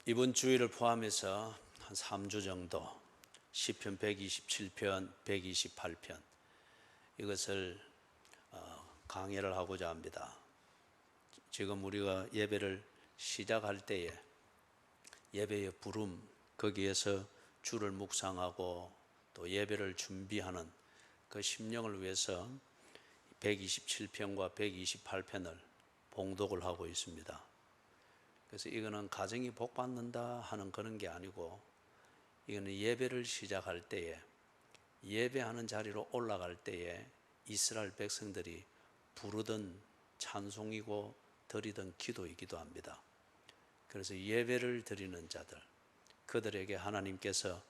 이번 주일을 포함해서 한 3주 정도 시편 127편, 128편 이것을 강해를 하고자 합니다. 지금 우리가 예배를 시작할 때에 예배의 부름, 거기에서 주를 묵상하고 또 예배를 준비하는 그 심령을 위해서 127편과 128편을 봉독을 하고 있습니다. 그래서 이거는 가정이 복받는다 하는 그런 게 아니고, 이거는 예배를 시작할 때에, 예배하는 자리로 올라갈 때에 이스라엘 백성들이 부르던 찬송이고 드리던 기도이기도 합니다. 그래서 예배를 드리는 자들, 그들에게 하나님께서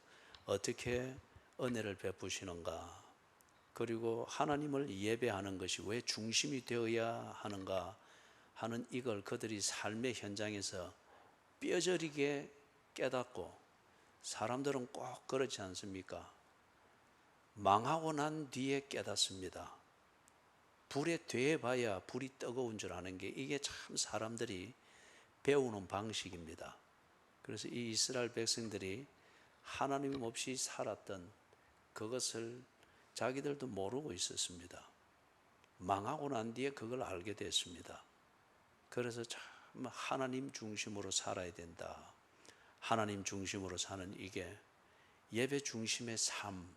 어떻게 은혜를 베푸시는가, 그리고 하나님을 예배하는 것이 왜 중심이 되어야 하는가 하는 이걸 그들이 삶의 현장에서 뼈저리게 깨닫고, 사람들은 꼭 그렇지 않습니까? 망하고 난 뒤에 깨닫습니다. 불에 대봐야 불이 뜨거운 줄 아는 게, 이게 참 사람들이 배우는 방식입니다. 그래서 이 이스라엘 백성들이 하나님 없이 살았던 그것을 자기들도 모르고 있었습니다. 망하고 난 뒤에 그걸 알게 됐습니다. 그래서 참 하나님 중심으로 살아야 된다. 하나님 중심으로 사는 이게 예배 중심의 삶,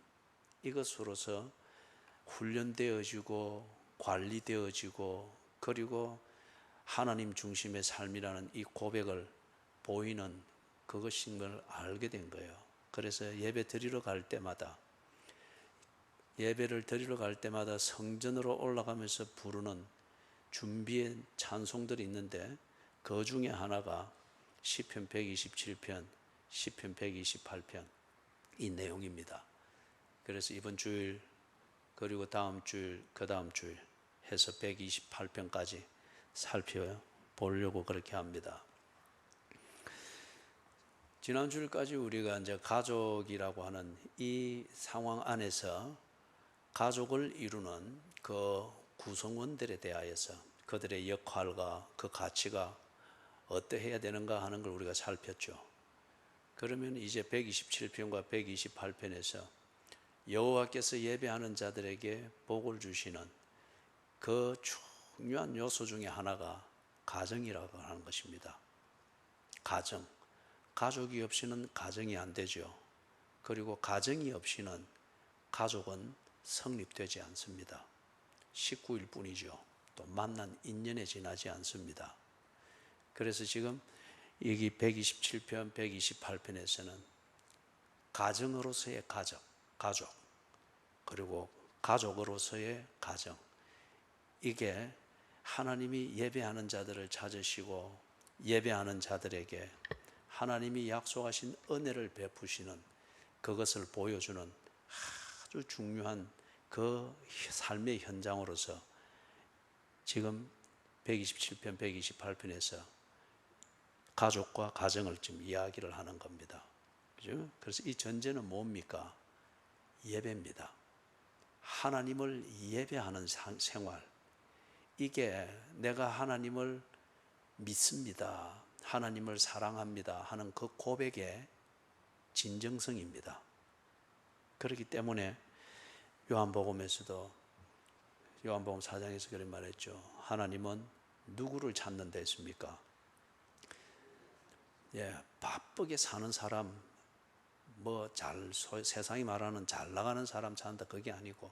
이것으로서 훈련되어지고 관리되어지고, 그리고 하나님 중심의 삶이라는 이 고백을 보이는 그것인 걸 알게 된 거예요. 그래서 예배를 드리러 갈 때마다 성전으로 올라가면서 부르는 준비의 찬송들이 있는데, 그 중에 하나가 시편 127편, 시편 128편 이 내용입니다. 그래서 이번 주일, 그리고 다음 주일, 그 다음 주일 해서 128편까지 살펴보려고 그렇게 합니다. 지난 주일까지 우리가 이제 가족이라고 하는 이 상황 안에서 가족을 이루는 그 구성원들에 대하여서 그들의 역할과 그 가치가 어떠해야 되는가 하는 걸 우리가 살폈죠. 그러면 이제 127편과 128편에서 여호와께서 예배하는 자들에게 복을 주시는 그 중요한 요소 중에 하나가 가정이라고 하는 것입니다. 가족이 없이는 가정이 안 되죠. 그리고 가정이 없이는 가족은 성립되지 않습니다. 식구일 뿐이죠. 또 만난 인연에 지나지 않습니다. 그래서 지금 여기 127편, 128편에서는 가정으로서의 가족, 그리고 가족으로서의 가정, 이게 하나님이 예배하는 자들을 찾으시고 예배하는 자들에게 하나님이 약속하신 은혜를 베푸시는 그것을 보여주는 아주 중요한 그 삶의 현장으로서 지금 127편, 128편에서 가족과 가정을 지금 이야기를 하는 겁니다. 그죠? 그래서 이 전제는 뭡니까? 예배입니다. 하나님을 예배하는 생활. 이게 내가 하나님을 믿습니다, 하나님을 사랑합니다 하는 그 고백의 진정성입니다. 그렇기 때문에 요한복음에서도, 요한복음 4장에서 그런 말했죠. 하나님은 누구를 찾는다 했습니까? 바쁘게 사는 사람, 세상이 말하는 잘 나가는 사람 찾는다, 그게 아니고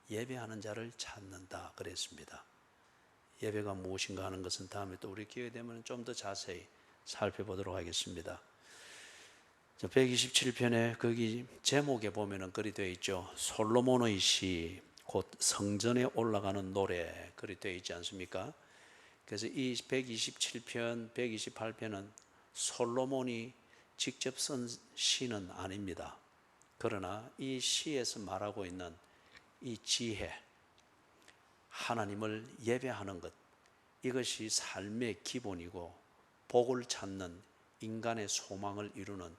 예배하는 자를 찾는다 그랬습니다. 예배가 무엇인가 하는 것은 다음에 또 우리 기회 되면 좀 더 자세히 살펴보도록 하겠습니다. 127편에 거기 제목에 보면은 그리 되어 있죠. 솔로몬의 시, 곧 성전에 올라가는 노래, 그리 되어 있지 않습니까? 그래서 이 127편, 128편은 솔로몬이 직접 쓴 시는 아닙니다. 그러나 이 시에서 말하고 있는 이 지혜, 하나님을 예배하는 것, 이것이 삶의 기본이고 복을 찾는 인간의 소망을 이루는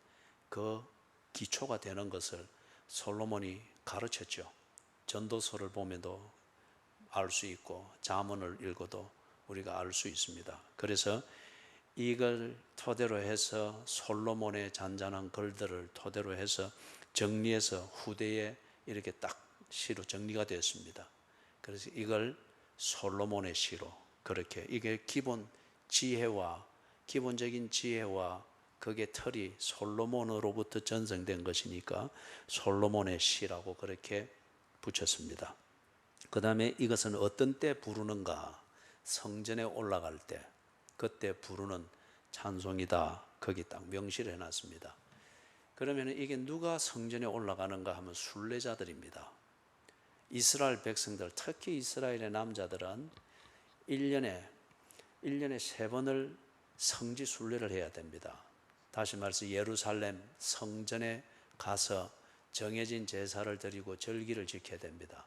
그 기초가 되는 것을 솔로몬이 가르쳤죠. 전도서를 보면도 알 수 있고 잠언을 읽어도 우리가 알 수 있습니다. 그래서 이걸 토대로 해서 솔로몬의 잔잔한 글들을 토대로 해서 정리해서 후대에 이렇게 딱 시로 정리가 되었습니다. 그래서 이걸 솔로몬의 시로, 그렇게 이게 기본적인 지혜와 그게 틀이 솔로몬으로부터 전승된 것이니까 솔로몬의 시라고 그렇게 붙였습니다. 그 다음에 이것은 어떤 때 부르는가? 성전에 올라갈 때, 그때 부르는 찬송이다. 거기 딱 명시를 해놨습니다. 그러면 이게 누가 성전에 올라가는가 하면 순례자들입니다. 이스라엘 백성들, 특히 이스라엘의 남자들은 1년에 3번을 성지 순례를 해야 됩니다. 다시 말해서 예루살렘 성전에 가서 정해진 제사를 드리고 절기를 지켜야 됩니다.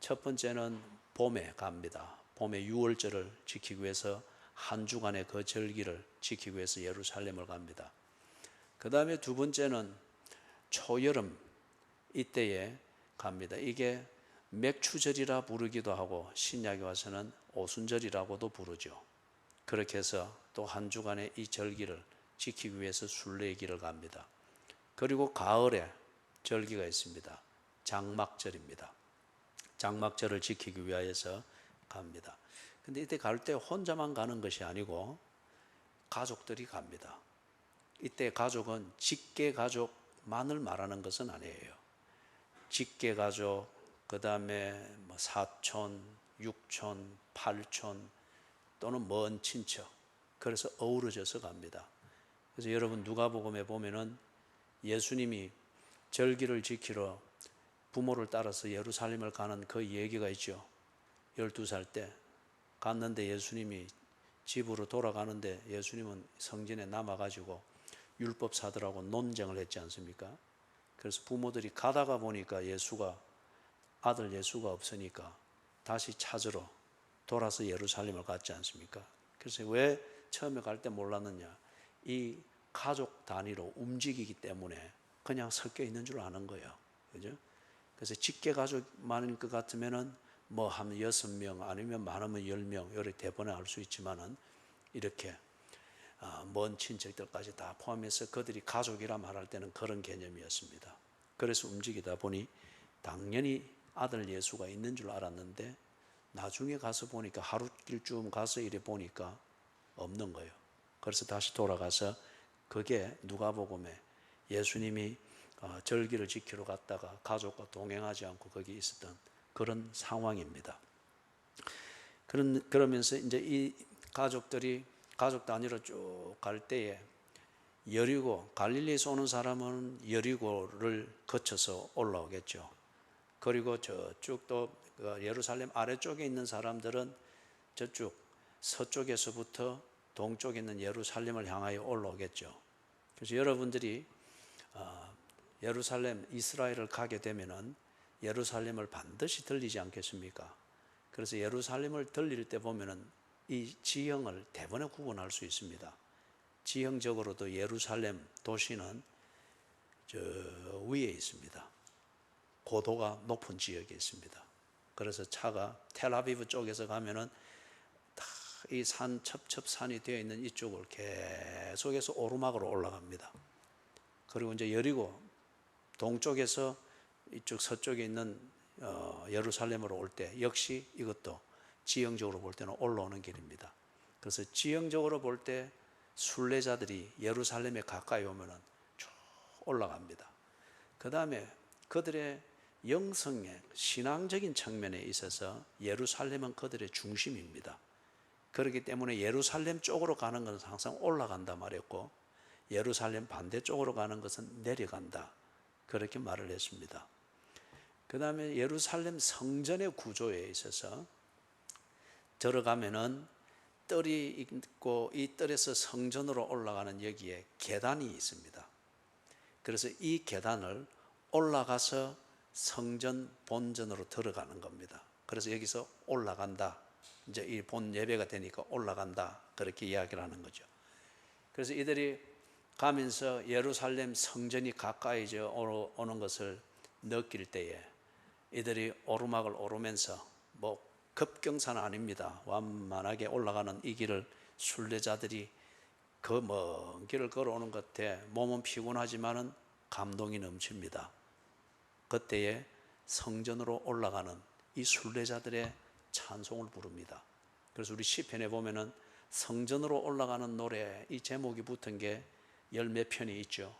첫 번째는 봄에 갑니다. 봄에 유월절을 지키기 위해서 한 주간의 그 절기를 지키기 위해서 예루살렘을 갑니다. 그 다음에 두 번째는 초여름 이때에 갑니다. 이게 맥추절이라 부르기도 하고 신약에 와서는 오순절이라고도 부르죠. 그렇게 해서 또 한 주간의 이 절기를 지키기 위해서 순례의 길을 갑니다. 그리고 가을에 절기가 있습니다. 장막절입니다. 장막절을 지키기 위하여서 갑니다. 근데 이때 갈 때 혼자만 가는 것이 아니고 가족들이 갑니다. 이때 가족은 직계 가족만을 말하는 것은 아니에요. 직계 가족, 그 다음에 사촌, 육촌, 팔촌 또는 먼 친척, 그래서 어우러져서 갑니다. 그래서 여러분 누가복음에 보면은 예수님이 절기를 지키러 부모를 따라서 예루살렘을 가는 그 얘기가 있죠. 12살 때 갔는데 예수님이 집으로 돌아가는데 예수님은 성전에 남아가지고 율법사들하고 논쟁을 했지 않습니까? 그래서 부모들이 가다가 보니까 아들 예수가 없으니까 다시 찾으러 돌아서 예루살렘을 갔지 않습니까? 그래서 왜 처음에 갈 때 몰랐느냐? 이 가족 단위로 움직이기 때문에 그냥 섞여 있는 줄 아는 거예요. 그죠? 그래서 직계 가족만일 것 같으면은 뭐 한 6명 아니면 많으면 10명 이렇게 대번에 알 수 있지만은 이렇게 먼 친척들까지 다 포함해서 그들이 가족이라 말할 때는 그런 개념이었습니다. 그래서 움직이다 보니 당연히 아들 예수가 있는 줄 알았는데 나중에 가서 보니까 하루길쯤 가서 이래 보니까 없는 거예요. 그래서 다시 돌아가서 그게 누가복음에 예수님이 절기를 지키러 갔다가 가족과 동행하지 않고 거기 있었던 그런 상황입니다. 그러면서 이제 이 가족들이 가족 단위로 쭉 갈 때에 여리고, 갈릴리에서 오는 사람은 여리고를 거쳐서 올라오겠죠. 그리고 저쪽 또 예루살렘 아래쪽에 있는 사람들은 저쪽 서쪽에서부터 동쪽에 있는 예루살렘을 향하여 올라오겠죠. 그래서 여러분들이 예루살렘, 이스라엘을 가게 되면은 예루살렘을 반드시 들리지 않겠습니까? 그래서 예루살렘을 들릴 때 보면은 이 지형을 대번에 구분할 수 있습니다. 지형적으로도 예루살렘 도시는 저 위에 있습니다. 고도가 높은 지역에 있습니다. 그래서 차가 텔아비브 쪽에서 가면은 다 이 산 첩첩산이 되어 있는 이쪽을 계속해서 오르막으로 올라갑니다. 그리고 이제 여리고 동쪽에서 이쪽 서쪽에 있는 예루살렘으로 올 때 역시 이것도 지형적으로 볼 때는 올라오는 길입니다. 그래서 지형적으로 볼 때 순례자들이 예루살렘에 가까이 오면은 쭉 올라갑니다. 그 다음에 그들의 영성의 신앙적인 측면에 있어서 예루살렘은 그들의 중심입니다. 그렇기 때문에 예루살렘 쪽으로 가는 것은 항상 올라간다 말했고 예루살렘 반대쪽으로 가는 것은 내려간다, 그렇게 말을 했습니다. 그 다음에 예루살렘 성전의 구조에 있어서 들어가면은 뜰이 있고 이 뜰에서 성전으로 올라가는 여기에 계단이 있습니다. 그래서 이 계단을 올라가서 성전 본전으로 들어가는 겁니다. 그래서 여기서 올라간다, 이제 이 본 예배가 되니까 올라간다, 그렇게 이야기를 하는 거죠. 그래서 이들이 가면서 예루살렘 성전이 가까이 오는 것을 느낄 때에 이들이 오르막을 오르면서 뭐 급경사는 아닙니다. 완만하게 올라가는 이 길을 순례자들이 그 먼 길을 걸어오는 것 같아 몸은 피곤하지만은 감동이 넘칩니다. 그때에 성전으로 올라가는 이 순례자들의 찬송을 부릅니다. 그래서 우리 시편에 보면은 성전으로 올라가는 노래, 이 제목이 붙은 게 열 몇 편이 있죠.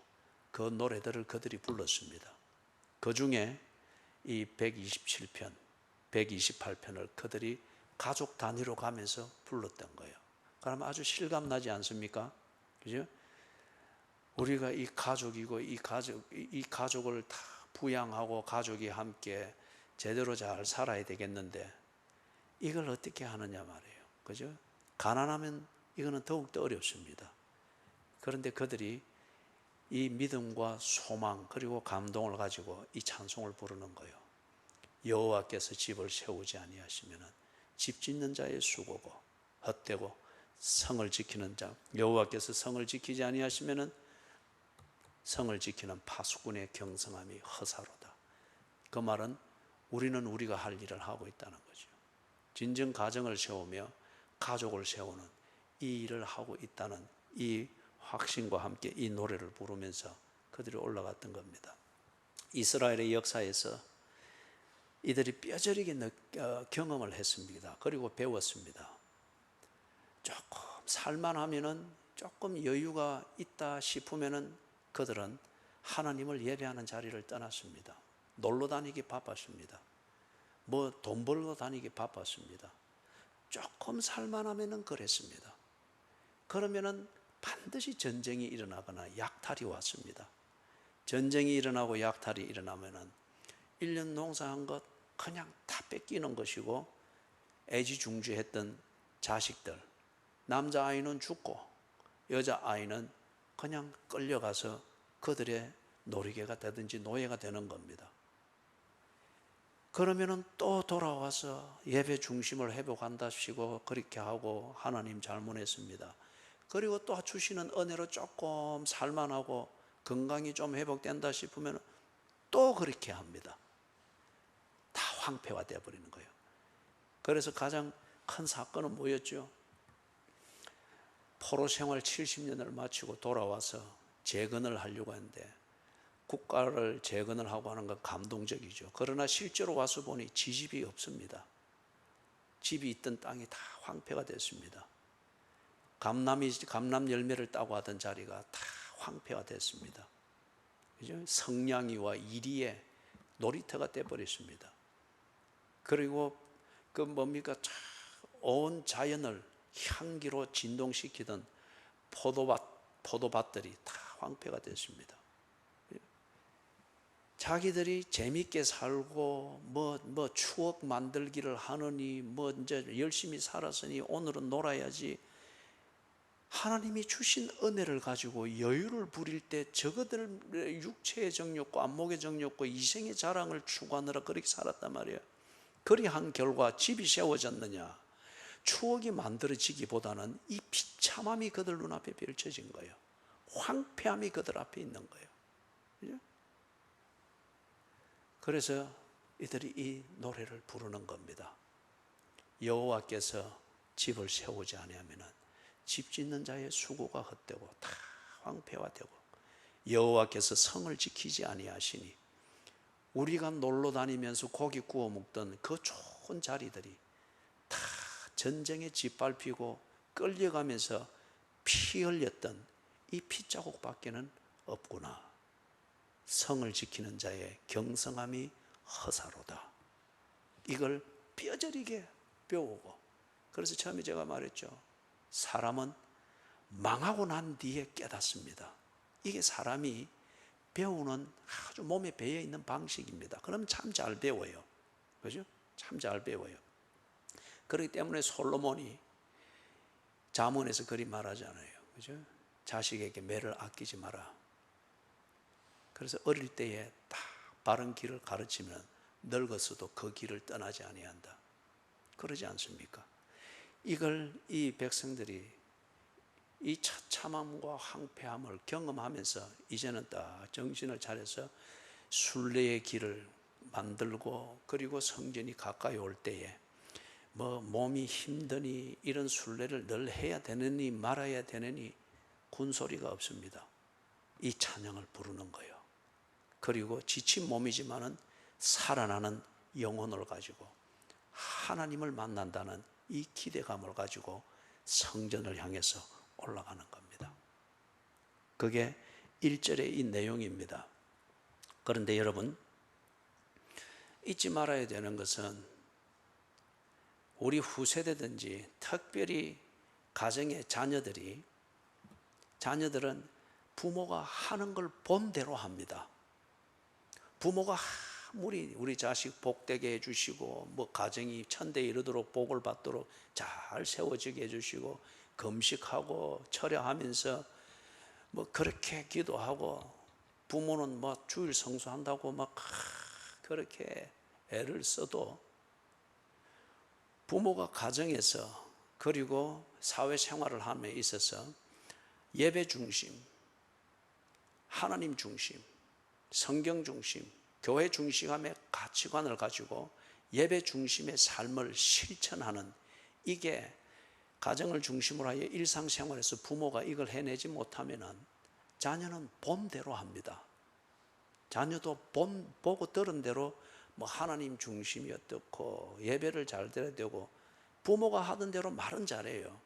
그 노래들을 그들이 불렀습니다. 그 중에 이 127편, 128편을 그들이 가족 단위로 가면서 불렀던 거예요. 그러면 아주 실감나지 않습니까? 그죠? 우리가 이 가족이고 이 가족을 다 부양하고 가족이 함께 제대로 잘 살아야 되겠는데 이걸 어떻게 하느냐 말이에요. 그죠? 가난하면 이거는 더욱더 어렵습니다. 그런데 그들이 이 믿음과 소망 그리고 감동을 가지고 이 찬송을 부르는 거예요. 여호와께서 집을 세우지 아니하시면은 집 짓는 자의 수고고 헛되고 성을 지키는 자, 여호와께서 성을 지키지 아니하시면은 성을 지키는 파수꾼의 경성함이 허사로다. 그 말은 우리는 우리가 할 일을 하고 있다는 거죠. 진정 가정을 세우며 가족을 세우는 이 일을 하고 있다는 이 확신과 함께 이 노래를 부르면서 그들이 올라갔던 겁니다. 이스라엘의 역사에서 이들이 뼈저리게 경험을 했습니다. 그리고 배웠습니다. 조금 살만하면은 조금 여유가 있다 싶으면은 그들은 하나님을 예배하는 자리를 떠났습니다. 놀러 다니기 바빴습니다. 뭐 돈 벌러 다니기 바빴습니다. 조금 살만하면은 그랬습니다. 그러면은 반드시 전쟁이 일어나거나 약탈이 왔습니다. 전쟁이 일어나고 약탈이 일어나면은 1년 농사한 것 그냥 다 뺏기는 것이고 애지중지했던 자식들, 남자아이는 죽고 여자아이는 그냥 끌려가서 그들의 놀이개가 되든지 노예가 되는 겁니다. 그러면은 또 돌아와서 예배 중심을 회복한다시고 그렇게 하고 하나님 잘못했습니다. 그리고 또 주시는 은혜로 조금 살만하고 건강이 좀 회복된다 싶으면 또 그렇게 합니다. 다 황폐화 되어 버리는 거예요. 그래서 가장 큰 사건은 뭐였죠? 포로 생활 70년을 마치고 돌아와서 재건을 하려고 하는데 국가를 재건을 하고 하는 건 감동적이죠. 그러나 실제로 와서 보니 지집이 없습니다. 집이 있던 땅이 다 황폐가 됐습니다. 감람 열매를 따고 하던 자리가 다 황폐가 됐습니다. 그죠? 성냥이와 이리의 놀이터가 되어버렸습니다. 그리고 그 뭡니까? 온 자연을 향기로 진동시키던 포도밭들이 다 황폐가 됐습니다. 자기들이 재밌게 살고 뭐 추억 만들기를 하느니 뭐 이제 열심히 살았으니 오늘은 놀아야지. 하나님이 주신 은혜를 가지고 여유를 부릴 때 저거들 육체의 정욕과 안목의 정욕과 이생의 자랑을 추구하느라 그렇게 살았단 말이에요. 그리한 결과 집이 세워졌느냐? 추억이 만들어지기보다는 이 비참함이 그들 눈앞에 펼쳐진 거예요. 황폐함이 그들 앞에 있는 거예요. 그죠? 그래서 이들이 이 노래를 부르는 겁니다. 여호와께서 집을 세우지 아니하면은 집 짓는 자의 수고가 헛되고 다 황폐화되고 여호와께서 성을 지키지 아니하시니 우리가 놀러 다니면서 고기 구워 먹던 그 좋은 자리들이 다 전쟁에 짓밟히고 끌려가면서 피 흘렸던 이 피자국밖에는 없구나. 성을 지키는 자의 경성함이 허사로다. 이걸 뼈저리게 배우고, 그래서 처음에 제가 말했죠. 사람은 망하고 난 뒤에 깨닫습니다. 이게 사람이 배우는 아주 몸에 배어 있는 방식입니다. 그럼 참 잘 배워요. 그죠? 참 잘 배워요. 그렇기 때문에 솔로몬이 잠언에서 그리 말하잖아요. 그죠? 자식에게 매를 아끼지 마라. 그래서 어릴 때에 딱 바른 길을 가르치면 늙어서도 그 길을 떠나지 아니한다. 그러지 않습니까? 이걸 이 백성들이 이 처참함과 황폐함을 경험하면서 이제는 딱 정신을 차려서 순례의 길을 만들고, 그리고 성전이 가까이 올 때에 뭐 몸이 힘드니 이런 순례를 늘 해야 되느니 말아야 되느니 훈소리가 없습니다. 이 찬양을 부르는 거예요. 그리고 지친 몸이지만은 살아나는 영혼을 가지고 하나님을 만난다는 이 기대감을 가지고 성전을 향해서 올라가는 겁니다. 그게 1절의 이 내용입니다. 그런데 여러분, 잊지 말아야 되는 것은 우리 후세대든지 특별히 가정의 자녀들은 부모가 하는 걸 본 대로 합니다. 부모가 아무리 우리 자식 복되게 해주시고 뭐 가정이 천대에 이르도록 복을 받도록 잘 세워지게 해주시고 금식하고 철야하면서 뭐 그렇게 기도하고 부모는 뭐 주일 성수한다고 막 그렇게 애를 써도 부모가 가정에서 그리고 사회생활을 함에 있어서 예배 중심, 하나님 중심, 성경 중심, 교회 중심의 가치관을 가지고 예배 중심의 삶을 실천하는, 이게 가정을 중심으로 하여 일상생활에서 부모가 이걸 해내지 못하면 자녀는 본대로 합니다. 자녀도 보고 들은 대로 뭐 하나님 중심이 어떻고 예배를 잘 드려야 되고 부모가 하던 대로 말은 잘해요.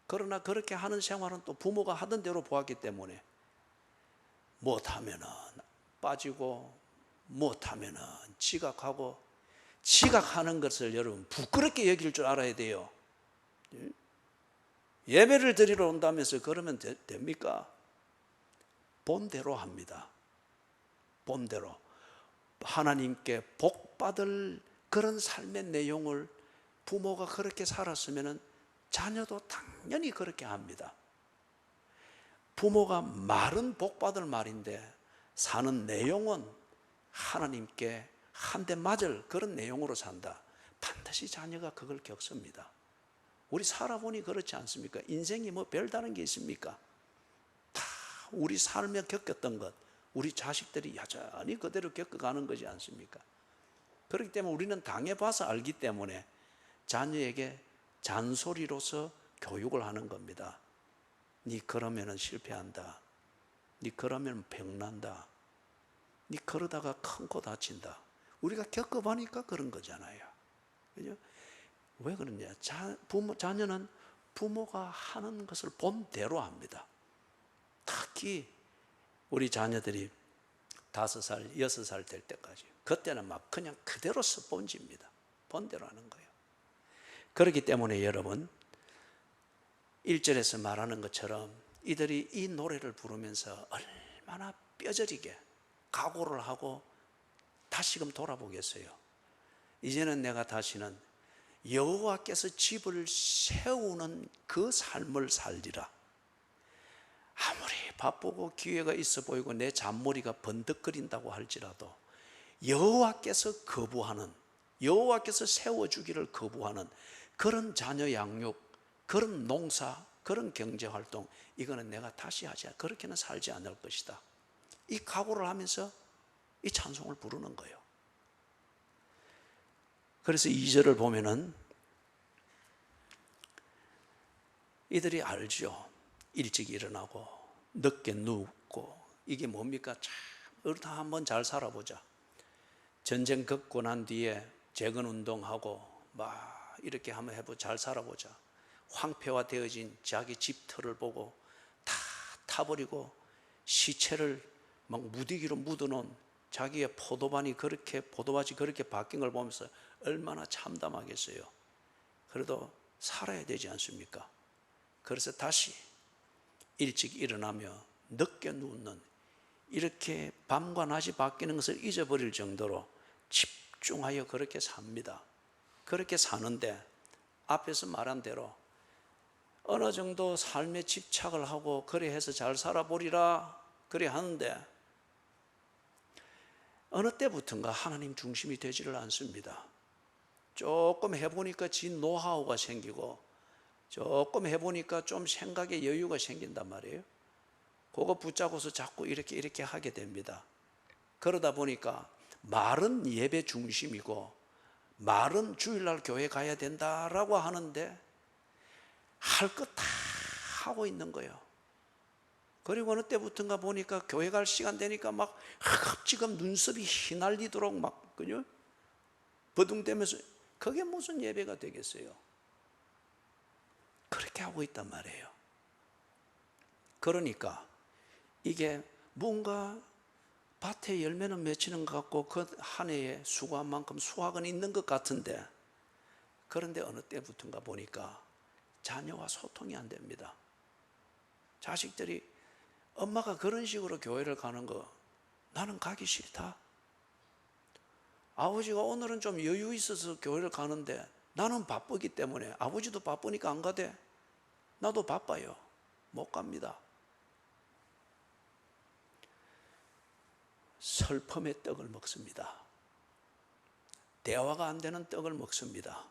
그러나 그렇게 하는 생활은 또 부모가 하던 대로 보았기 때문에 못하면은 빠지고 못하면은 지각하고, 지각하는 것을 여러분 부끄럽게 여길 줄 알아야 돼요. 예배를 드리러 온다면서 그러면 됩니까? 본대로 합니다. 본대로 하나님께 복받을 그런 삶의 내용을 부모가 그렇게 살았으면 자녀도 당연히 그렇게 합니다. 부모가 말은 복받을 말인데 사는 내용은 하나님께 한 대 맞을 그런 내용으로 산다. 반드시 자녀가 그걸 겪습니다. 우리 살아보니 그렇지 않습니까? 인생이 뭐 별다른 게 있습니까? 다 우리 삶에 겪었던 것, 우리 자식들이 여전히 그대로 겪어가는 거지 않습니까? 그렇기 때문에 우리는 당해봐서 알기 때문에 자녀에게 잔소리로서 교육을 하는 겁니다. 네 그러면은 실패한다. 네 그러면 병난다. 네 그러다가 큰 코 다친다. 우리가 겪어보니까 그런 거잖아요. 그죠? 왜 그러냐? 자녀는 부모가 하는 것을 본대로 합니다. 특히 우리 자녀들이 5살, 6살 될 때까지, 그때는 막 그냥 그대로 스폰지입니다. 본대로 하는 거예요. 그렇기 때문에 여러분, 1절에서 말하는 것처럼 이들이 이 노래를 부르면서 얼마나 뼈저리게 각오를 하고 다시금 돌아보겠어요. 이제는 내가 다시는 여호와께서 집을 세우는 그 삶을 살리라. 아무리 바쁘고 기회가 있어 보이고 내 잔머리가 번득거린다고 할지라도 여호와께서 거부하는, 여호와께서 세워주기를 거부하는 그런 자녀 양육, 그런 농사, 그런 경제활동, 이거는 내가 다시 하지, 그렇게는 살지 않을 것이다. 이 각오를 하면서 이 찬송을 부르는 거예요. 그래서 2절을 보면은 이들이 알죠. 일찍 일어나고 늦게 눕고 이게 뭡니까? 참 다 한번 잘 살아보자. 전쟁 겪고 난 뒤에 재건운동하고 막 이렇게 한번 해보자. 잘 살아보자. 황폐화되어진 자기 집터를 보고 다 타버리고 시체를 막 무디기로 묻어놓은 자기의 포도밭이 그렇게 바뀐 걸 보면서 얼마나 참담하겠어요. 그래도 살아야 되지 않습니까? 그래서 다시 일찍 일어나며 늦게 눕는, 이렇게 밤과 낮이 바뀌는 것을 잊어버릴 정도로 집중하여 그렇게 삽니다. 그렇게 사는데 앞에서 말한 대로 어느 정도 삶에 집착을 하고 그래 해서 잘 살아보리라 그래 하는데 어느 때부턴가 하나님 중심이 되지를 않습니다. 조금 해보니까 지 노하우가 생기고 조금 해보니까 좀 생각에 여유가 생긴단 말이에요. 그거 붙잡고서 자꾸 이렇게 하게 됩니다. 그러다 보니까 말은 예배 중심이고 말은 주일날 교회 가야 된다라고 하는데 할 것 다 하고 있는 거예요. 그리고 어느 때부터인가 보니까 교회 갈 시간 되니까 막 지금 눈썹이 휘날리도록 막 그죠? 버둥대면서 그게 무슨 예배가 되겠어요? 그렇게 하고 있단 말이에요. 그러니까 이게 뭔가 밭에 열매는 맺히는 것 같고 그 한 해에 수고한 만큼 수확은 있는 것 같은데, 그런데 어느 때부터인가 보니까 자녀와 소통이 안 됩니다. 자식들이 엄마가 그런 식으로 교회를 가는 거 나는 가기 싫다. 아버지가 오늘은 좀 여유 있어서 교회를 가는데 나는 바쁘기 때문에, 아버지도 바쁘니까 안 가대. 나도 바빠요. 못 갑니다. 슬픔의 떡을 먹습니다. 대화가 안 되는 떡을 먹습니다.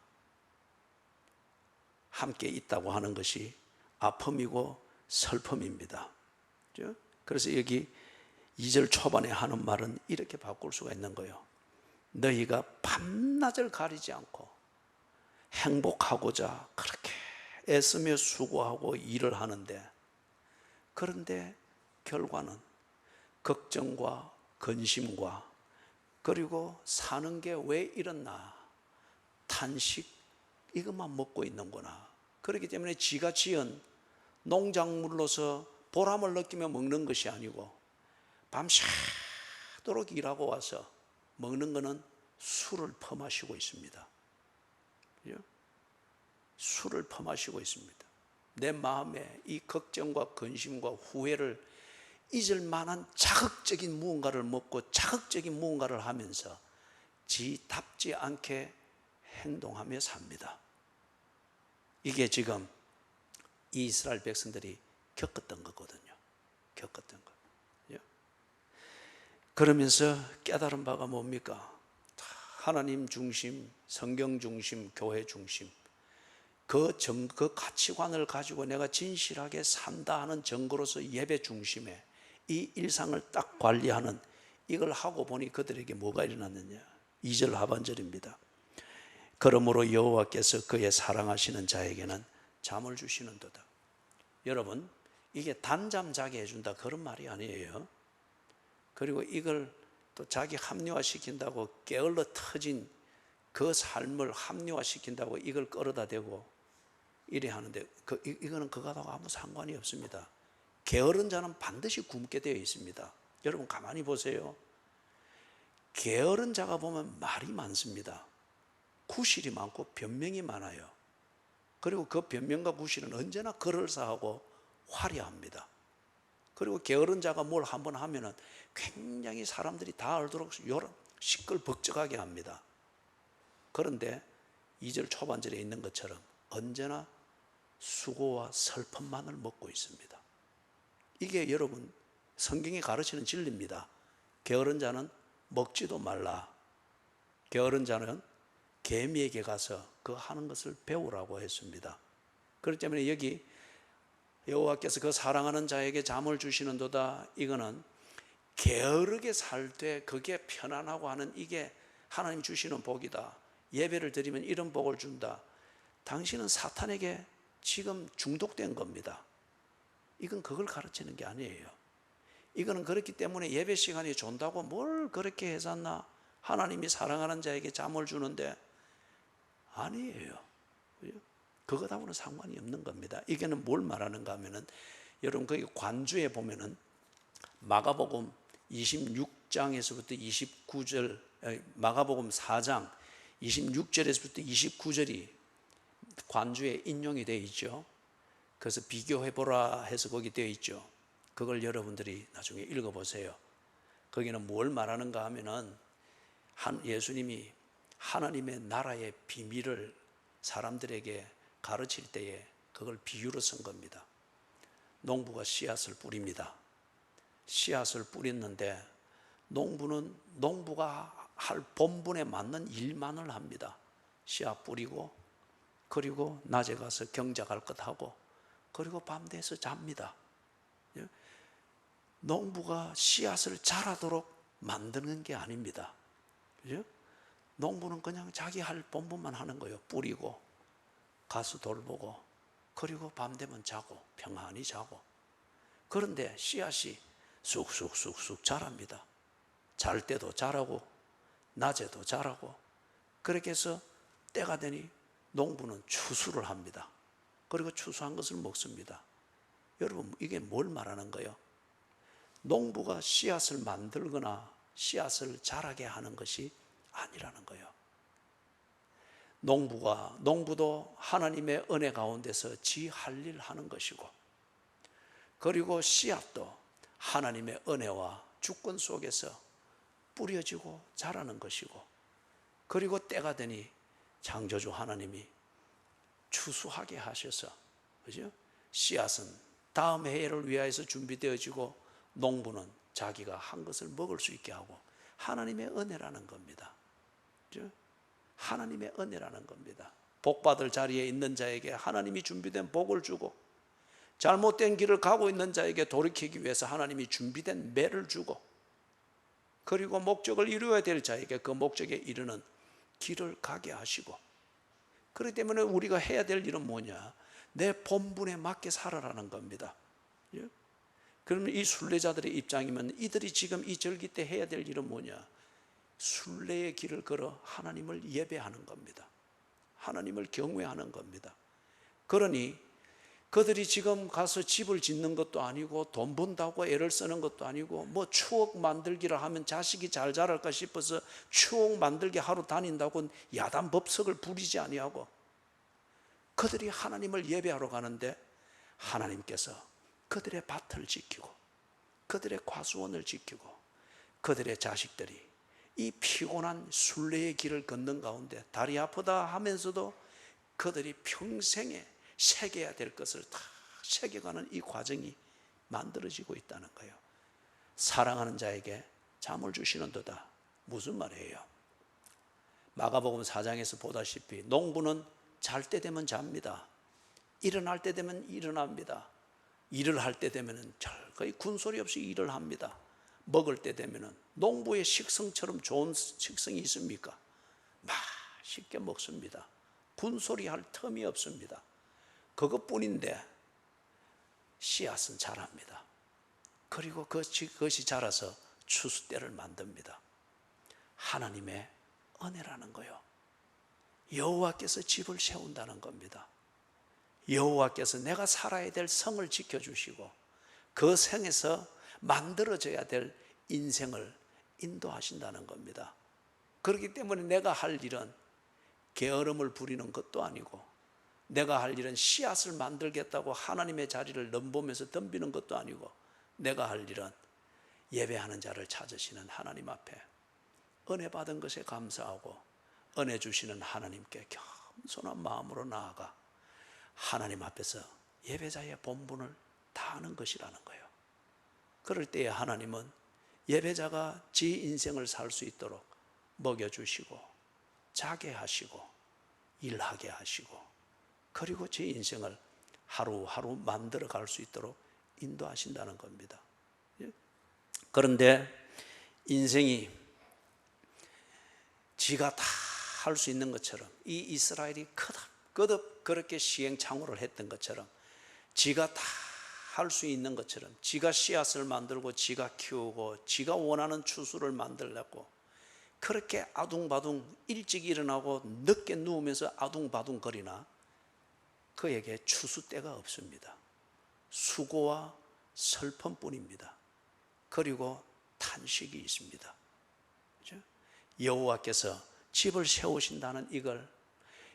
함께 있다고 하는 것이 아픔이고 슬픔입니다. 그래서 여기 2절 초반에 하는 말은 이렇게 바꿀 수가 있는 거예요. 너희가 밤낮을 가리지 않고 행복하고자 그렇게 애쓰며 수고하고 일을 하는데, 그런데 결과는 걱정과 근심과 그리고 사는 게 왜 이렇나 탄식, 이것만 먹고 있는구나. 그렇기 때문에 지가 지은 농작물로서 보람을 느끼며 먹는 것이 아니고 밤새도록 일하고 와서 먹는 것은 술을 퍼마시고 있습니다. 술을 퍼마시고 있습니다. 내 마음에 이 걱정과 근심과 후회를 잊을 만한 자극적인 무언가를 먹고 자극적인 무언가를 하면서 지답지 않게 행동하며 삽니다. 이게 지금 이스라엘 백성들이 겪었던 거거든요. 겪었던 거. 그러면서 깨달은 바가 뭡니까? 하나님 중심, 성경 중심, 교회 중심, 그 가치관을 가지고 내가 진실하게 산다 하는 증거로서 예배 중심에 이 일상을 딱 관리하는, 이걸 하고 보니 그들에게 뭐가 일어났느냐? 2절 하반절입니다. 그러므로 여호와께서 그의 사랑하시는 자에게는 잠을 주시는도다. 여러분, 이게 단잠 자게 해준다 그런 말이 아니에요. 그리고 이걸 또 자기 합리화시킨다고 게을러 터진 그 삶을 합리화시킨다고 이걸 끌어다 대고 이래 하는데, 이거는 그거하고 아무 상관이 없습니다. 게으른 자는 반드시 굶게 되어 있습니다. 여러분 가만히 보세요. 게으른 자가 보면 말이 많습니다. 구실이 많고 변명이 많아요. 그리고 그 변명과 구실은 언제나 그럴싸하고 화려합니다. 그리고 게으른 자가 뭘 한번 하면은 굉장히 사람들이 다 알도록 시끌벅적하게 합니다. 그런데 2절 초반절에 있는 것처럼 언제나 수고와 슬픔만을 먹고 있습니다. 이게 여러분 성경이 가르치는 진리입니다. 게으른 자는 먹지도 말라. 게으른 자는 개미에게 가서 그 하는 것을 배우라고 했습니다. 그렇기 때문에 여기 여호와께서 그 사랑하는 자에게 잠을 주시는도다, 이거는 게으르게 살 때 그게 편안하고 하는, 이게 하나님 주시는 복이다. 예배를 드리면 이런 복을 준다. 당신은 사탄에게 지금 중독된 겁니다. 이건 그걸 가르치는 게 아니에요. 이거는 그렇기 때문에 예배 시간이 좋다고 뭘 그렇게 해놨나? 하나님이 사랑하는 자에게 잠을 주는데 아니에요. 그것하고는 상관이 없는 겁니다. 이게는 뭘 말하는가 하면은, 여러분 거기 관주에 보면은 마가복음 26장에서부터 29절, 마가복음 4장 26절에서부터 29절이 관주에 인용이 되어 있죠. 그래서 비교해보라 해서 거기 되어 있죠. 그걸 여러분들이 나중에 읽어보세요. 거기는 뭘 말하는가 하면은 예수님이 하나님의 나라의 비밀을 사람들에게 가르칠 때에 그걸 비유로 쓴 겁니다. 농부가 씨앗을 뿌립니다. 씨앗을 뿌렸는데 농부는 농부가 할 본분에 맞는 일만을 합니다. 씨앗 뿌리고, 그리고 낮에 가서 경작할 것 하고, 그리고 밤 돼서 잡니다. 농부가 씨앗을 자라도록 만드는 게 아닙니다. 농부는 그냥 자기 할 본분만 하는 거예요. 뿌리고 가서 돌보고, 그리고 밤 되면 자고, 평안히 자고. 그런데 씨앗이 쑥쑥쑥쑥 자랍니다. 잘 때도 자라고 낮에도 자라고, 그렇게 해서 때가 되니 농부는 추수를 합니다. 그리고 추수한 것을 먹습니다. 여러분, 이게 뭘 말하는 거예요? 농부가 씨앗을 만들거나 씨앗을 자라게 하는 것이 아니라는 거예요. 농부도 하나님의 은혜 가운데서 지 할 일 하는 것이고, 그리고 씨앗도 하나님의 은혜와 주권 속에서 뿌려지고 자라는 것이고, 그리고 때가 되니 창조주 하나님이 추수하게 하셔서, 그죠? 씨앗은 다음 해를 위하여서 준비되어지고, 농부는 자기가 한 것을 먹을 수 있게 하고, 하나님의 은혜라는 겁니다. 그죠? 하나님의 은혜라는 겁니다. 복받을 자리에 있는 자에게 하나님이 준비된 복을 주고, 잘못된 길을 가고 있는 자에게 돌이키기 위해서 하나님이 준비된 매를 주고, 그리고 목적을 이루어야 될 자에게 그 목적에 이르는 길을 가게 하시고, 그렇기 때문에 우리가 해야 될 일은 뭐냐? 내 본분에 맞게 살아라는 겁니다. 그러면 이 순례자들의 입장이면 이들이 지금 이 절기 때 해야 될 일은 뭐냐? 순례의 길을 걸어 하나님을 예배하는 겁니다. 하나님을 경외하는 겁니다. 그러니 그들이 지금 가서 집을 짓는 것도 아니고 돈 번다고 애를 쓰는 것도 아니고, 뭐 추억 만들기를 하면 자식이 잘 자랄까 싶어서 추억 만들기 하러 다닌다고 야단 법석을 부리지 아니하고, 그들이 하나님을 예배하러 가는데 하나님께서 그들의 밭을 지키고 그들의 과수원을 지키고, 그들의 자식들이 이 피곤한 순례의 길을 걷는 가운데 다리 아프다 하면서도 그들이 평생에 새겨야 될 것을 다 새겨가는 이 과정이 만들어지고 있다는 거예요. 사랑하는 자에게 잠을 주시는도다. 무슨 말이에요? 마가복음 4장에서 보다시피 농부는 잘 때 되면 잡니다. 일어날 때 되면 일어납니다. 일을 할 때 되면 거의 군소리 없이 일을 합니다. 먹을 때 되면 농부의 식성처럼 좋은 식성이 있습니까? 맛있게 먹습니다. 군소리 할 틈이 없습니다. 그것뿐인데 씨앗은 자랍니다. 그리고 그것이 자라서 추수 때를 만듭니다. 하나님의 은혜라는 거요. 여호와께서 집을 세운다는 겁니다. 여호와께서 내가 살아야 될 성을 지켜주시고, 그 성에서 만들어져야 될 인생을 인도하신다는 겁니다. 그렇기 때문에 내가 할 일은 게으름을 부리는 것도 아니고, 내가 할 일은 씨앗을 만들겠다고 하나님의 자리를 넘보면서 덤비는 것도 아니고, 내가 할 일은 예배하는 자를 찾으시는 하나님 앞에 은혜 받은 것에 감사하고, 은혜 주시는 하나님께 겸손한 마음으로 나아가 하나님 앞에서 예배자의 본분을 다하는 것이라는 거예요. 그럴 때에 하나님은 예배자가 지 인생을 살 수 있도록 먹여주시고 자게 하시고 일하게 하시고, 그리고 제 인생을 하루하루 만들어 갈 수 있도록 인도하신다는 겁니다. 그런데 인생이 지가 다 할 수 있는 것처럼, 이 이스라엘이 거듭 그렇게 시행착오를 했던 것처럼, 지가 다 할 수 있는 것처럼 지가 씨앗을 만들고 지가 키우고 지가 원하는 추수를 만들려고 그렇게 아둥바둥 일찍 일어나고 늦게 누우면서 아둥바둥 거리나 그에게 추수 때가 없습니다. 수고와 슬픔뿐입니다. 그리고 탄식이 있습니다. 그렇죠? 여호와께서 집을 세우신다는 이걸,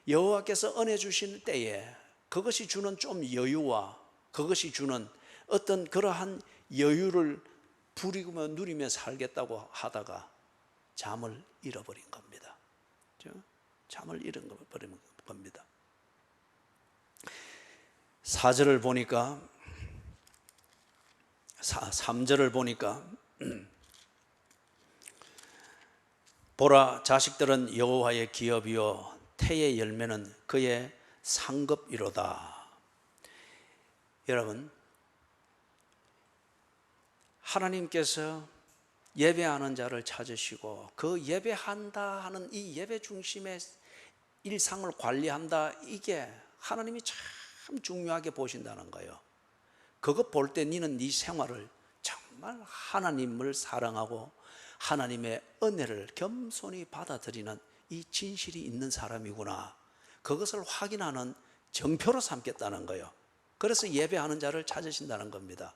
여호와께서 은혜 주시는 때에 그것이 주는 좀 여유와 그것이 주는 어떤 그러한 여유를 부리며 누리며 살겠다고 하다가 잠을 잃어버린 겁니다. 그렇죠? 잠을 잃어버린 겁니다. 4절을 보니까 3절을 보니까 보라, 자식들은 여호와의 기업이요 태의 열매는 그의 상급이로다. 여러분, 하나님께서 예배하는 자를 찾으시고 그 예배한다 하는 이 예배 중심의 일상을 관리한다, 이게 하나님이 참 중요하게 보신다는 거예요. 그것 볼 때 너는 네 생활을 정말 하나님을 사랑하고 하나님의 은혜를 겸손히 받아들이는 이 진실이 있는 사람이구나, 그것을 확인하는 정표로 삼겠다는 거예요. 그래서 예배하는 자를 찾으신다는 겁니다.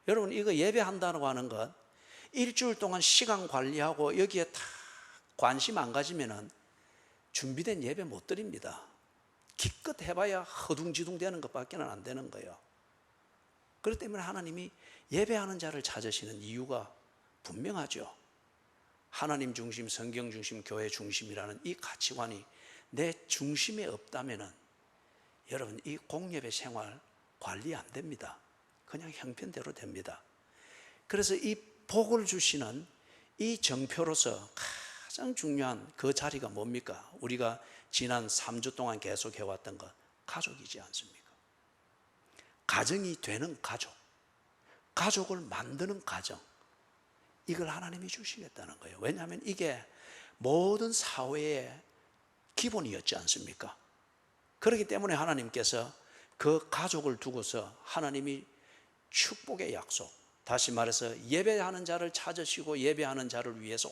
여러분, 이거 예배한다고 하는 것, 일주일 동안 시간 관리하고 여기에 다 관심 안 가지면은 준비된 예배 못 드립니다. 기껏 해봐야 허둥지둥 되는 것밖에 안 되는 거예요. 그렇기 때문에 하나님이 예배하는 자를 찾으시는 이유가 분명하죠. 하나님 중심, 성경 중심, 교회 중심이라는 이 가치관이 내 중심에 없다면은 여러분, 이 공예배 생활 관리 안 됩니다. 그냥 형편대로 됩니다. 그래서 이 복을 주시는 이 정표로서 가장 중요한 그 자리가 뭡니까? 우리가 지난 3주 동안 계속 해왔던 것, 가족이지 않습니까? 가정이 되는 가족, 가족을 만드는 가정, 이걸 하나님이 주시겠다는 거예요. 왜냐하면 이게 모든 사회의 기본이었지 않습니까? 그렇기 때문에 하나님께서 그 가족을 두고서 하나님이 축복의 약속, 다시 말해서 예배하는 자를 찾으시고 예배하는 자를 위해서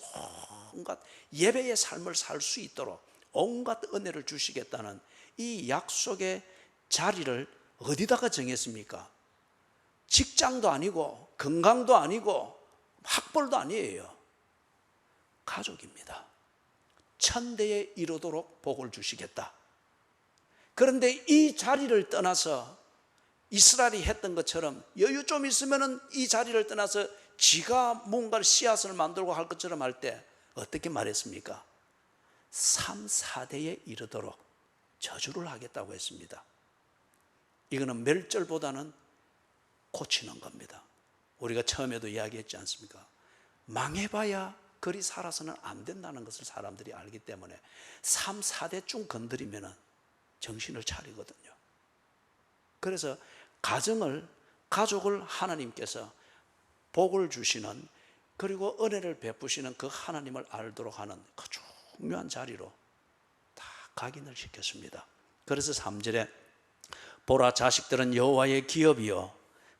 온갖 예배의 삶을 살 수 있도록 온갖 은혜를 주시겠다는 이 약속의 자리를 어디다가 정했습니까? 직장도 아니고 건강도 아니고 학벌도 아니에요. 가족입니다. 천대에 이르도록 복을 주시겠다. 그런데 이 자리를 떠나서 이스라엘이 했던 것처럼 여유 좀 있으면은 이 자리를 떠나서 지가 뭔가 씨앗을 만들고 할 것처럼 할 때 어떻게 말했습니까? 3, 4대에 이르도록 저주를 하겠다고 했습니다. 이거는 멸절보다는 고치는 겁니다. 우리가 처음에도 이야기했지 않습니까? 망해봐야 그리 살아서는 안 된다는 것을 사람들이 알기 때문에 3, 4대 쭉 건드리면 정신을 차리거든요. 그래서 가족을 하나님께서 복을 주시는, 그리고 은혜를 베푸시는 그 하나님을 알도록 하는 그 중요한 자리로 다 각인을 시켰습니다. 그래서 3절에 보라, 자식들은 여호와의 기업이요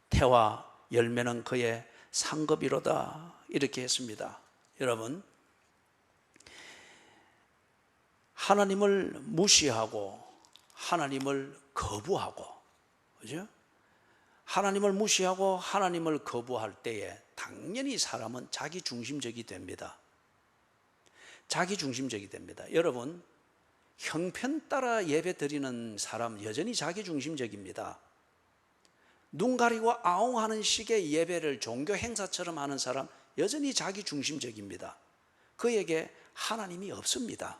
태와 열매는 그의 상급이로다, 이렇게 했습니다. 여러분, 하나님을 무시하고 하나님을 거부하고, 그죠? 하나님을 무시하고 하나님을 거부할 때에 당연히 사람은 자기중심적이 됩니다. 자기중심적이 됩니다. 여러분, 형편 따라 예배 드리는 사람 여전히 자기중심적입니다. 눈 가리고 아웅하는 식의 예배를 종교 행사처럼 하는 사람 여전히 자기중심적입니다. 그에게 하나님이 없습니다.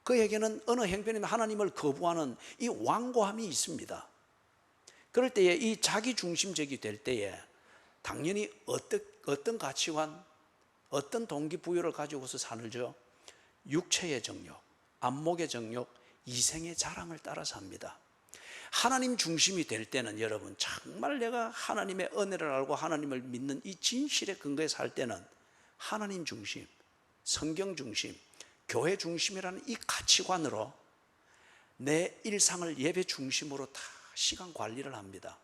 그에게는 어느 형편이면 하나님을 거부하는 이 완고함이 있습니다. 그럴 때에 이 자기중심적이 될 때에 당연히 어떤 가치관, 어떤 동기부여를 가지고서 살죠? 육체의 정욕, 안목의 정욕, 이생의 자랑을 따라서 합니다. 하나님 중심이 될 때는 여러분, 정말 내가 하나님의 은혜를 알고 하나님을 믿는 이 진실의 근거에 살 때는 하나님 중심, 성경 중심, 교회 중심이라는 이 가치관으로 내 일상을 예배 중심으로 다 시간 관리를 합니다.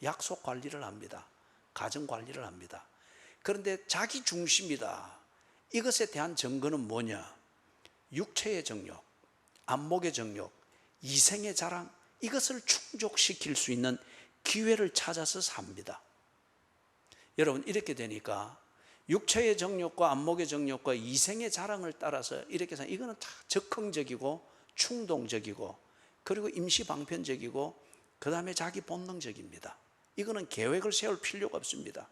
약속 관리를 합니다. 가정 관리를 합니다. 그런데 자기 중심이다, 이것에 대한 증거는 뭐냐? 육체의 정욕, 안목의 정욕, 이생의 자랑, 이것을 충족시킬 수 있는 기회를 찾아서 삽니다. 여러분, 이렇게 되니까 육체의 정욕과 안목의 정욕과 이생의 자랑을 따라서 이렇게 해서 이거는 다 적흥적이고 충동적이고 그리고 임시방편적이고 그 다음에 자기 본능적입니다. 이거는 계획을 세울 필요가 없습니다.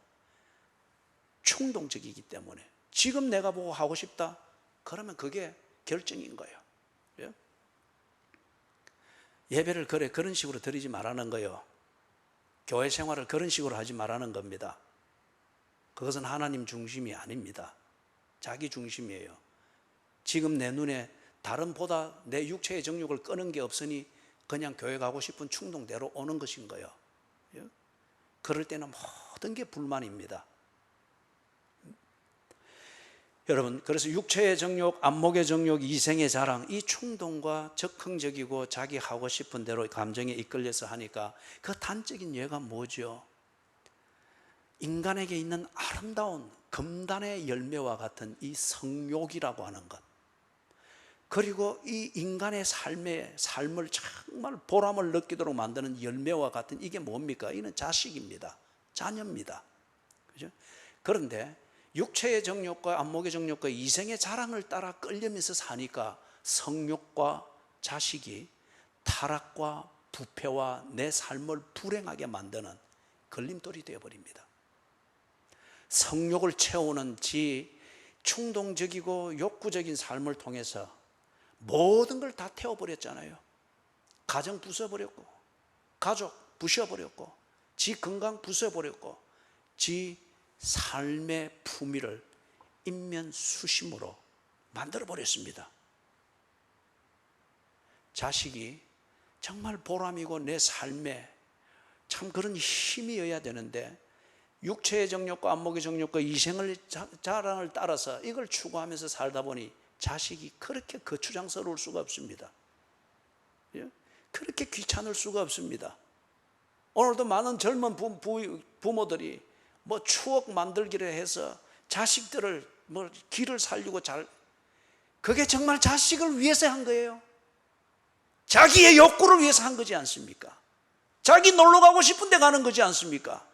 충동적이기 때문에 지금 내가 보고 하고 싶다 그러면 그게 결정인 거예요. 예배를 그런 식으로 드리지 말라는 거예요. 교회 생활을 그런 식으로 하지 말라는 겁니다. 그것은 하나님 중심이 아닙니다. 자기 중심이에요. 지금 내 눈에 다른 보다 내 육체의 정욕을 끄는 게 없으니 그냥 교회 가고 싶은 충동대로 오는 것인 거예요. 그럴 때는 모든 게 불만입니다. 여러분, 그래서 육체의 정욕, 안목의 정욕, 이생의 자랑, 이 충동과 적극적이고 자기 하고 싶은 대로 감정에 이끌려서 하니까 그 단적인 예가 뭐죠? 인간에게 있는 아름다운 금단의 열매와 같은 이 성욕이라고 하는 것, 그리고 이 인간의 삶을 정말 보람을 느끼도록 만드는 열매와 같은 이게 뭡니까? 이는 자식입니다. 자녀입니다. 그죠? 그런데 육체의 정욕과 안목의 정욕과 이생의 자랑을 따라 끌려면서 사니까 성욕과 자식이 타락과 부패와 내 삶을 불행하게 만드는 걸림돌이 되어버립니다. 성욕을 채우는 충동적이고 욕구적인 삶을 통해서 모든 걸 다 태워버렸잖아요. 가정 부숴버렸고, 가족 부숴버렸고, 지 건강 부숴버렸고, 지 삶의 품위를 인면수심으로 만들어버렸습니다. 자식이 정말 보람이고 내 삶에 참 그런 힘이어야 되는데, 육체의 정욕과 안목의 정욕과 이생의 자랑을 따라서 이걸 추구하면서 살다 보니 자식이 그렇게 거추장스러울 수가 없습니다. 그렇게 귀찮을 수가 없습니다. 오늘도 많은 젊은 부모들이 뭐 추억 만들기를 해서 자식들을 뭐 길을 살리고 그게 정말 자식을 위해서 한 거예요. 자기의 욕구를 위해서 한 거지 않습니까? 자기 놀러 가고 싶은 데 가는 거지 않습니까?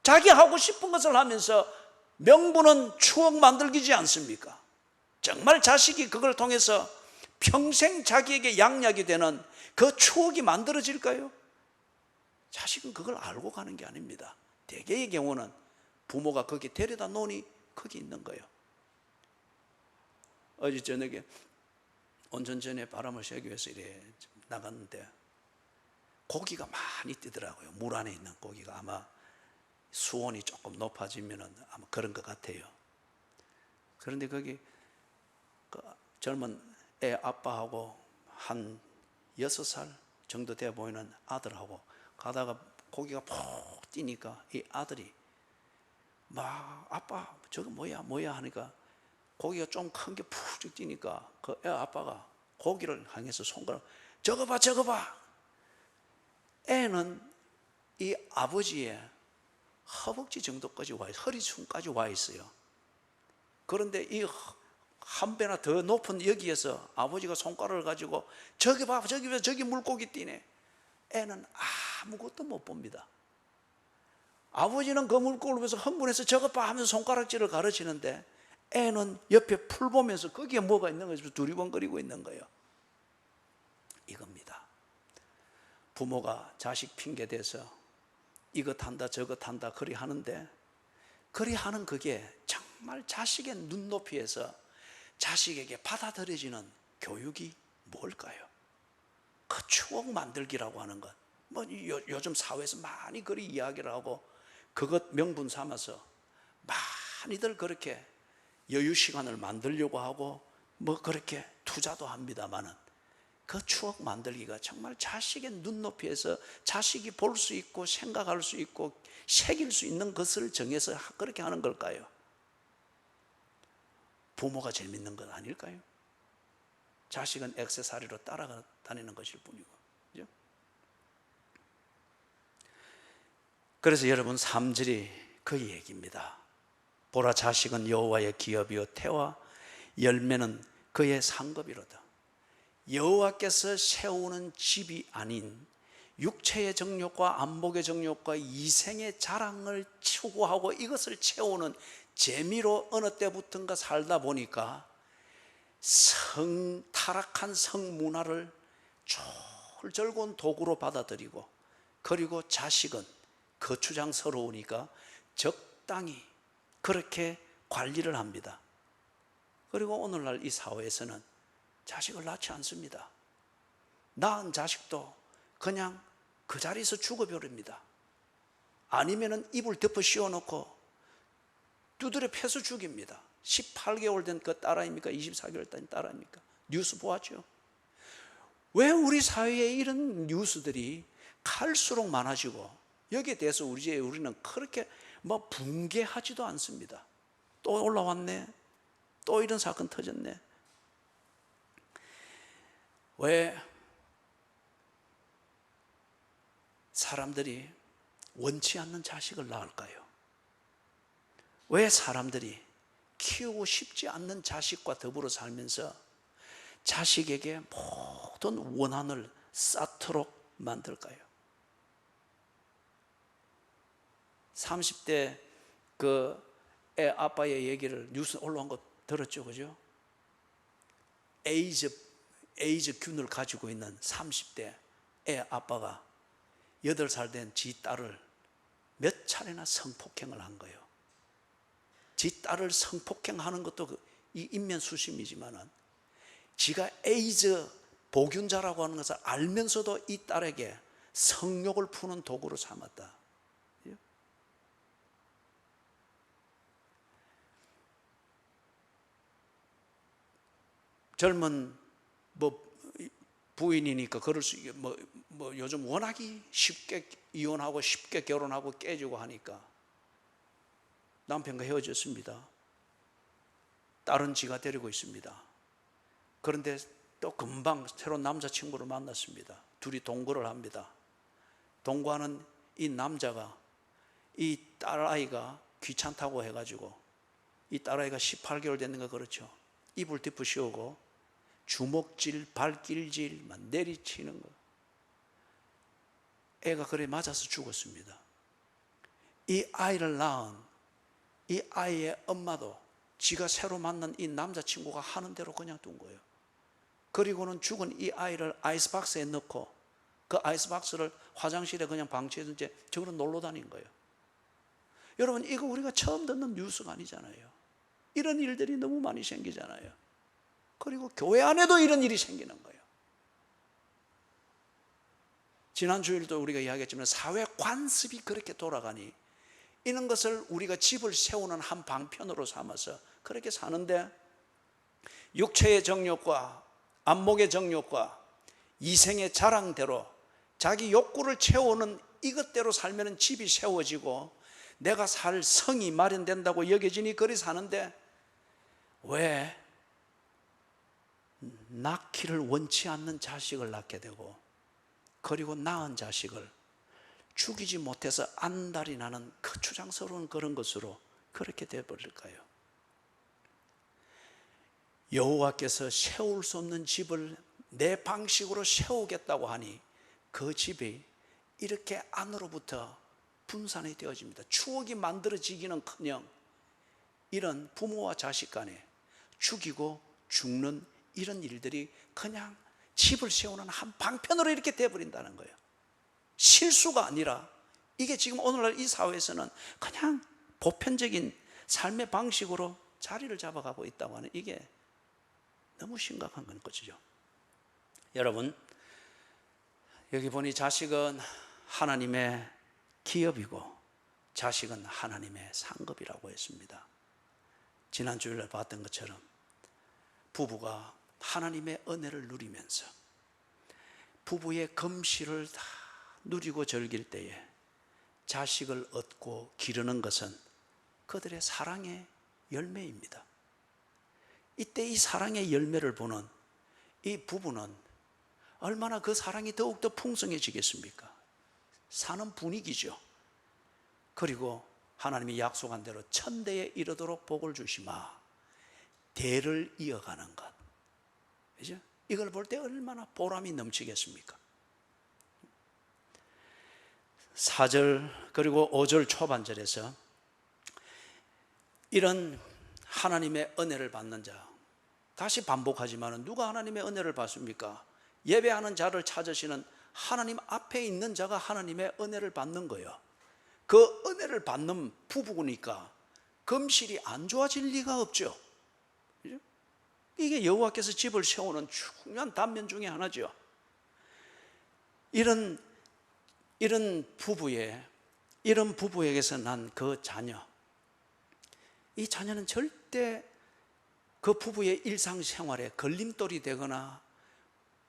자기 하고 싶은 것을 하면서 명분은 추억 만들기지 않습니까? 정말 자식이 그걸 통해서 평생 자기에게 양약이 되는 그 추억이 만들어질까요? 자식은 그걸 알고 가는 게 아닙니다. 대개의 경우는 부모가 거기 데려다 놓으니 거기 있는 거예요. 어제 저녁에 온천 전에 바람을 쐬기 위해서 이래 나갔는데 고기가 많이 뜨더라고요. 물 안에 있는 고기가. 아마 수온이 조금 높아지면 아마 그런 것 같아요. 그런데 거기 그 젊은 애 아빠하고 한 6살 정도 돼 보이는 아들하고 가다가 고기가 푹 뛰니까 이 아들이 막 아빠 저거 뭐야 하니까 고기가 좀 큰 게 푹 뛰니까 그 애 아빠가 고기를 향해서 손가락 저거 봐. 애는 이 아버지의 허벅지 정도까지 와 있어요. 허리춤까지 와 있어요. 그런데 이 한 배나 더 높은 여기에서 아버지가 손가락을 가지고 저기 봐 저기 물고기 뛰네. 애는 아무것도 못 봅니다. 아버지는 그 물고기를 보면서 흥분해서 저것 봐 하면서 손가락질을 가르치는데 애는 옆에 풀 보면서 거기에 뭐가 있는 거죠. 두리번거리고 있는 거예요. 이겁니다. 부모가 자식 핑계 대서 이것 한다 저것 한다 그리 하는데 그리 하는 그게 정말 자식의 눈높이에서 자식에게 받아들여지는 교육이 뭘까요? 그 추억 만들기라고 하는 것. 뭐 요즘 사회에서 많이 그리 이야기를 하고 그것 명분 삼아서 많이들 그렇게 여유 시간을 만들려고 하고 뭐 그렇게 투자도 합니다만은 그 추억 만들기가 정말 자식의 눈높이에서 자식이 볼 수 있고 생각할 수 있고 새길 수 있는 것을 정해서 그렇게 하는 걸까요? 부모가 재밌는 것 아닐까요? 자식은 액세서리로 따라다니는 것일 뿐이고. 그죠? 그래서 여러분 3절이 그 얘기입니다. 보라 자식은 여호와의 기업이요 태와 열매는 그의 상급이로다. 여호와께서 세우는 집이 아닌 육체의 정욕과 안목의 정욕과 이생의 자랑을 추구하고 이것을 채우는 재미로 어느 때부턴가 살다 보니까 타락한 성문화를 졸졸곤 도구로 받아들이고 그리고 자식은 거추장스러우니까 적당히 그렇게 관리를 합니다. 그리고 오늘날 이 사회에서는 자식을 낳지 않습니다. 낳은 자식도 그냥 그 자리에서 죽어버립니다. 아니면은 이불 덮어 씌워놓고 두드려 패서 죽입니다. 18개월 된 그 딸아입니까? 24개월 된 딸아입니까? 뉴스 보았죠? 왜 우리 사회에 이런 뉴스들이 갈수록 많아지고 여기에 대해서 우리는 그렇게 뭐 붕괴하지도 않습니다. 또 올라왔네. 또 이런 사건 터졌네. 왜 사람들이 원치 않는 자식을 낳을까요? 왜 사람들이 키우고 싶지 않는 자식과 더불어 살면서 자식에게 모든 원한을 쌓도록 만들까요? 30대 그 애 아빠의 얘기를 뉴스에 올라온 거 들었죠, 그죠? 에이즈균을 가지고 있는 30대 애 아빠가 8살 된 지 딸을 몇 차례나 성폭행을 한 거예요. 지 딸을 성폭행하는 것도 이 인면수심이지만은 지가 에이즈 보균자라고 하는 것을 알면서도 이 딸에게 성욕을 푸는 도구로 삼았다. 젊은 부인이니까 그럴 수 있게 요즘 워낙이 쉽게 이혼하고 쉽게 결혼하고 깨지고 하니까 남편과 헤어졌습니다. 딸은 지가 데리고 있습니다. 그런데 또 금방 새로운 남자친구를 만났습니다. 둘이 동거를 합니다. 동거하는 이 남자가 이 딸아이가 귀찮다고 해가지고 이 딸아이가 18개월 됐는가 그렇죠. 이불 덮어 씌우고 주먹질, 발길질, 내리치는 거. 애가 그래 맞아서 죽었습니다. 이 아이를 낳은 이 아이의 엄마도 지가 새로 만난 이 남자친구가 하는 대로 그냥 둔 거예요. 그리고는 죽은 이 아이를 아이스박스에 넣고 그 아이스박스를 화장실에 그냥 방치해둔 채 저거는 놀러 다닌 거예요. 여러분, 이거 우리가 처음 듣는 뉴스가 아니잖아요. 이런 일들이 너무 많이 생기잖아요. 그리고 교회 안에도 이런 일이 생기는 거예요. 지난 주일도 우리가 이야기했지만 사회 관습이 그렇게 돌아가니 이런 것을 우리가 집을 세우는 한 방편으로 삼아서 그렇게 사는데 육체의 정욕과 안목의 정욕과 이생의 자랑대로 자기 욕구를 채우는 이것대로 살면 집이 세워지고 내가 살 성이 마련된다고 여겨지니 그리 사는데 왜 낳기를 원치 않는 자식을 낳게 되고 그리고 낳은 자식을 죽이지 못해서 안달이 나는 그 추장스러운 그런 것으로 그렇게 되어버릴까요? 여호와께서 세울 수 없는 집을 내 방식으로 세우겠다고 하니 그 집이 이렇게 안으로부터 분산이 되어집니다. 추억이 만들어지기는커녕 이런 부모와 자식 간에 죽이고 죽는 이런 일들이 그냥 집을 세우는 한 방편으로 이렇게 되어버린다는 거예요. 실수가 아니라 이게 지금 오늘날 이 사회에서는 그냥 보편적인 삶의 방식으로 자리를 잡아가고 있다고 하는 이게 너무 심각한 건 것이죠. 여러분, 여기 보니 자식은 하나님의 기업이고 자식은 하나님의 상급이라고 했습니다. 지난 주일에 봤던 것처럼 부부가 하나님의 은혜를 누리면서 부부의 금실을 다 누리고 즐길 때에 자식을 얻고 기르는 것은 그들의 사랑의 열매입니다. 이때 이 사랑의 열매를 보는 이 부부는 얼마나 그 사랑이 더욱더 풍성해지겠습니까? 사는 분위기죠. 그리고 하나님이 약속한 대로 천대에 이르도록 복을 주시마, 대를 이어가는 것, 그죠? 이걸 볼 때 얼마나 보람이 넘치겠습니까? 4절 그리고 5절 초반절에서 이런 하나님의 은혜를 받는 자, 다시 반복하지만 누가 하나님의 은혜를 받습니까? 예배하는 자를 찾으시는 하나님 앞에 있는 자가 하나님의 은혜를 받는 거예요. 그 은혜를 받는 부부니까 금실이 안 좋아질 리가 없죠. 그죠? 이게 여호와께서 집을 세우는 중요한 단면 중에 하나죠. 이런 부부에게서 난 그 자녀, 이 자녀는 절대 그 부부의 일상생활에 걸림돌이 되거나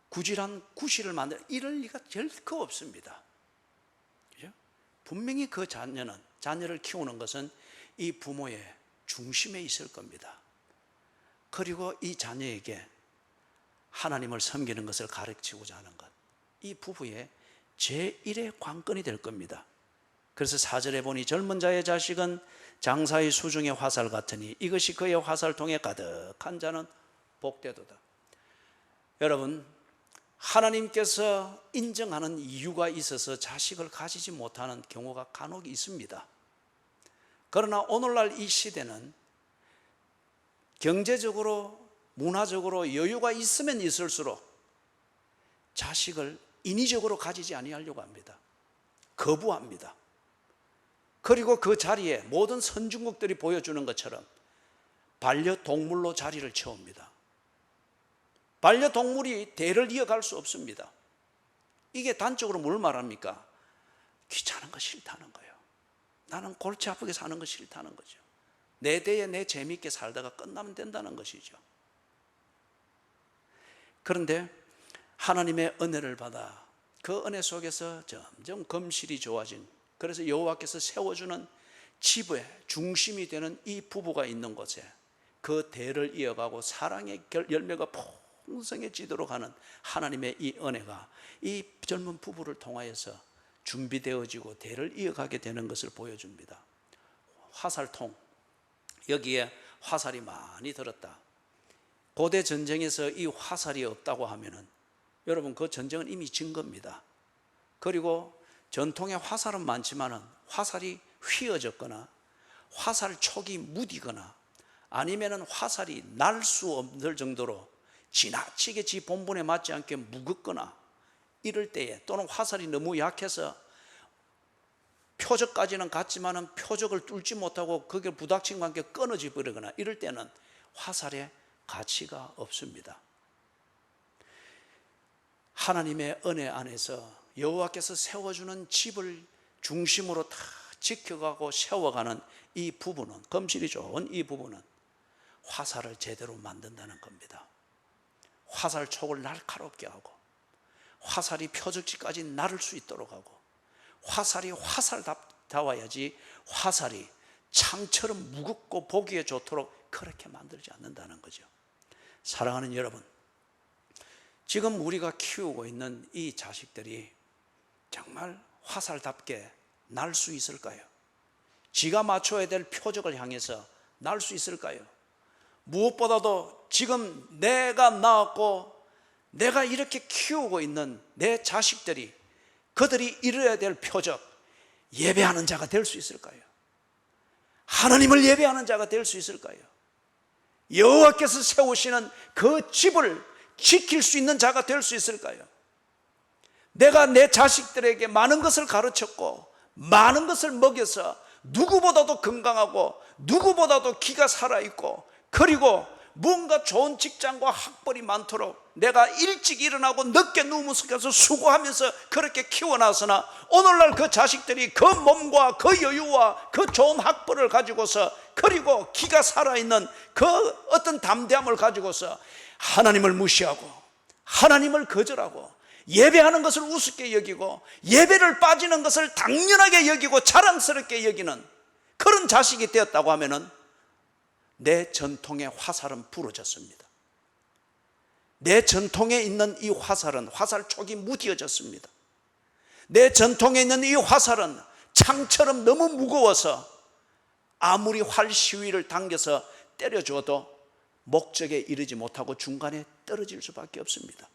구질한 구실을 만들 이럴 리가 결코 없습니다. 그죠? 분명히 그 자녀를 키우는 것은 이 부모의 중심에 있을 겁니다. 그리고 이 자녀에게 하나님을 섬기는 것을 가르치고자 하는 것, 이 부부의 제1의 관건이 될 겁니다. 그래서 4절에 보니 젊은 자의 자식은 장사의 수중의 화살 같으니 이것이 그의 화살통에 가득한 자는 복되도다. 여러분, 하나님께서 인정하는 이유가 있어서 자식을 가지지 못하는 경우가 간혹 있습니다. 그러나 오늘날 이 시대는 경제적으로, 문화적으로 여유가 있으면 있을수록 자식을 인위적으로 가지지 아니하려고 합니다. 거부합니다. 그리고 그 자리에 모든 선진국들이 보여주는 것처럼 반려동물로 자리를 채웁니다. 반려동물이 대를 이어갈 수 없습니다. 이게 단적으로 뭘 말합니까? 귀찮은 거 싫다는 거예요. 나는 골치 아프게 사는 거 싫다는 거죠. 내 대에 내 재미있게 살다가 끝나면 된다는 것이죠. 그런데 하나님의 은혜를 받아 그 은혜 속에서 점점 검실이 좋아진, 그래서 여호와께서 세워주는 집의 중심이 되는 이 부부가 있는 곳에 그 대를 이어가고 사랑의 열매가 풍성해지도록 하는 하나님의 이 은혜가 이 젊은 부부를 통하여서 준비되어지고 대를 이어가게 되는 것을 보여줍니다. 화살통, 여기에 화살이 많이 들었다. 고대 전쟁에서 이 화살이 없다고 하면은 여러분, 그 전쟁은 이미 진 겁니다. 그리고 전통의 화살은 많지만은 화살이 휘어졌거나 화살촉이 무디거나 아니면은 화살이 날 수 없을 정도로 지나치게 지 본분에 맞지 않게 무겁거나 이럴 때에, 또는 화살이 너무 약해서 표적까지는 갔지만은 표적을 뚫지 못하고 그게 부닥침과 함께 끊어져 버리거나 이럴 때는 화살의 가치가 없습니다. 하나님의 은혜 안에서 여호와께서 세워주는 집을 중심으로 다 지켜가고 세워가는 이 부부는, 검실이 좋은 이 부부는 화살을 제대로 만든다는 겁니다. 화살촉을 날카롭게 하고 화살이 표적지까지 나를 수 있도록 하고 화살이 화살다워야지 화살이 창처럼 무겁고 보기에 좋도록 그렇게 만들지 않는다는 거죠. 사랑하는 여러분, 지금 우리가 키우고 있는 이 자식들이 정말 화살답게 날 수 있을까요? 지가 맞춰야 될 표적을 향해서 날 수 있을까요? 무엇보다도 지금 내가 낳았고 내가 이렇게 키우고 있는 내 자식들이, 그들이 이루어야 될 표적, 예배하는 자가 될 수 있을까요? 하나님을 예배하는 자가 될 수 있을까요? 여호와께서 세우시는 그 집을 지킬 수 있는 자가 될 수 있을까요? 내가 내 자식들에게 많은 것을 가르쳤고 많은 것을 먹여서 누구보다도 건강하고 누구보다도 기가 살아있고, 그리고 뭔가 좋은 직장과 학벌이 많도록 내가 일찍 일어나고 늦게 누우면서 수고하면서 그렇게 키워놨으나 오늘날 그 자식들이 그 몸과 그 여유와 그 좋은 학벌을 가지고서, 그리고 기가 살아있는 그 어떤 담대함을 가지고서 하나님을 무시하고 하나님을 거절하고 예배하는 것을 우습게 여기고 예배를 빠지는 것을 당연하게 여기고 자랑스럽게 여기는 그런 자식이 되었다고 하면은 내 전통의 화살은 부러졌습니다. 내 전통에 있는 이 화살은 화살촉이 무뎌졌습니다. 내 전통에 있는 이 화살은 창처럼 너무 무거워서 아무리 활 시위를 당겨서 때려줘도 목적에 이르지 못하고 중간에 떨어질 수밖에 없습니다.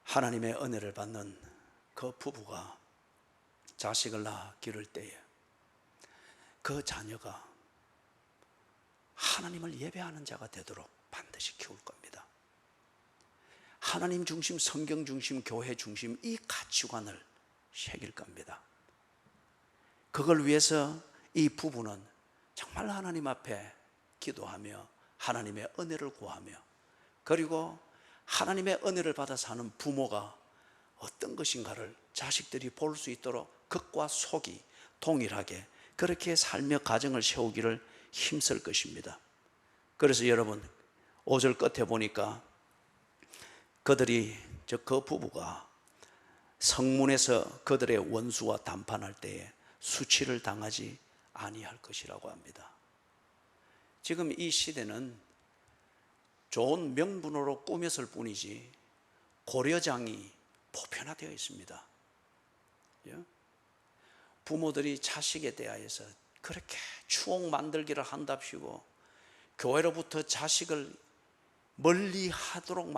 하나님의 은혜를 받는 그 부부가 자식을 낳아 기를 때에 그 자녀가 하나님을 예배하는 자가 되도록 반드시 키울 겁니다. 하나님 중심, 성경 중심, 교회 중심 이 가치관을 새길 겁니다. 그걸 위해서 이 부부는 정말 하나님 앞에 기도하며 하나님의 은혜를 구하며, 그리고 하나님의 은혜를 받아 사는 부모가 어떤 것인가를 자식들이 볼 수 있도록 겉과 속이 동일하게 그렇게 살며 가정을 세우기를 힘쓸 것입니다. 그래서 여러분 5절 끝에 보니까 그 부부가 성문에서 그들의 원수와 담판할 때에 수치를 당하지 아니할 것이라고 합니다. 지금 이 시대는 좋은 명분으로 꾸몄을 뿐이지 고려장이 보편화되어 있습니다. 부모들이 자식에 대하여서 그렇게 추억 만들기를 한답시고 교회로부터 자식을 멀리하도록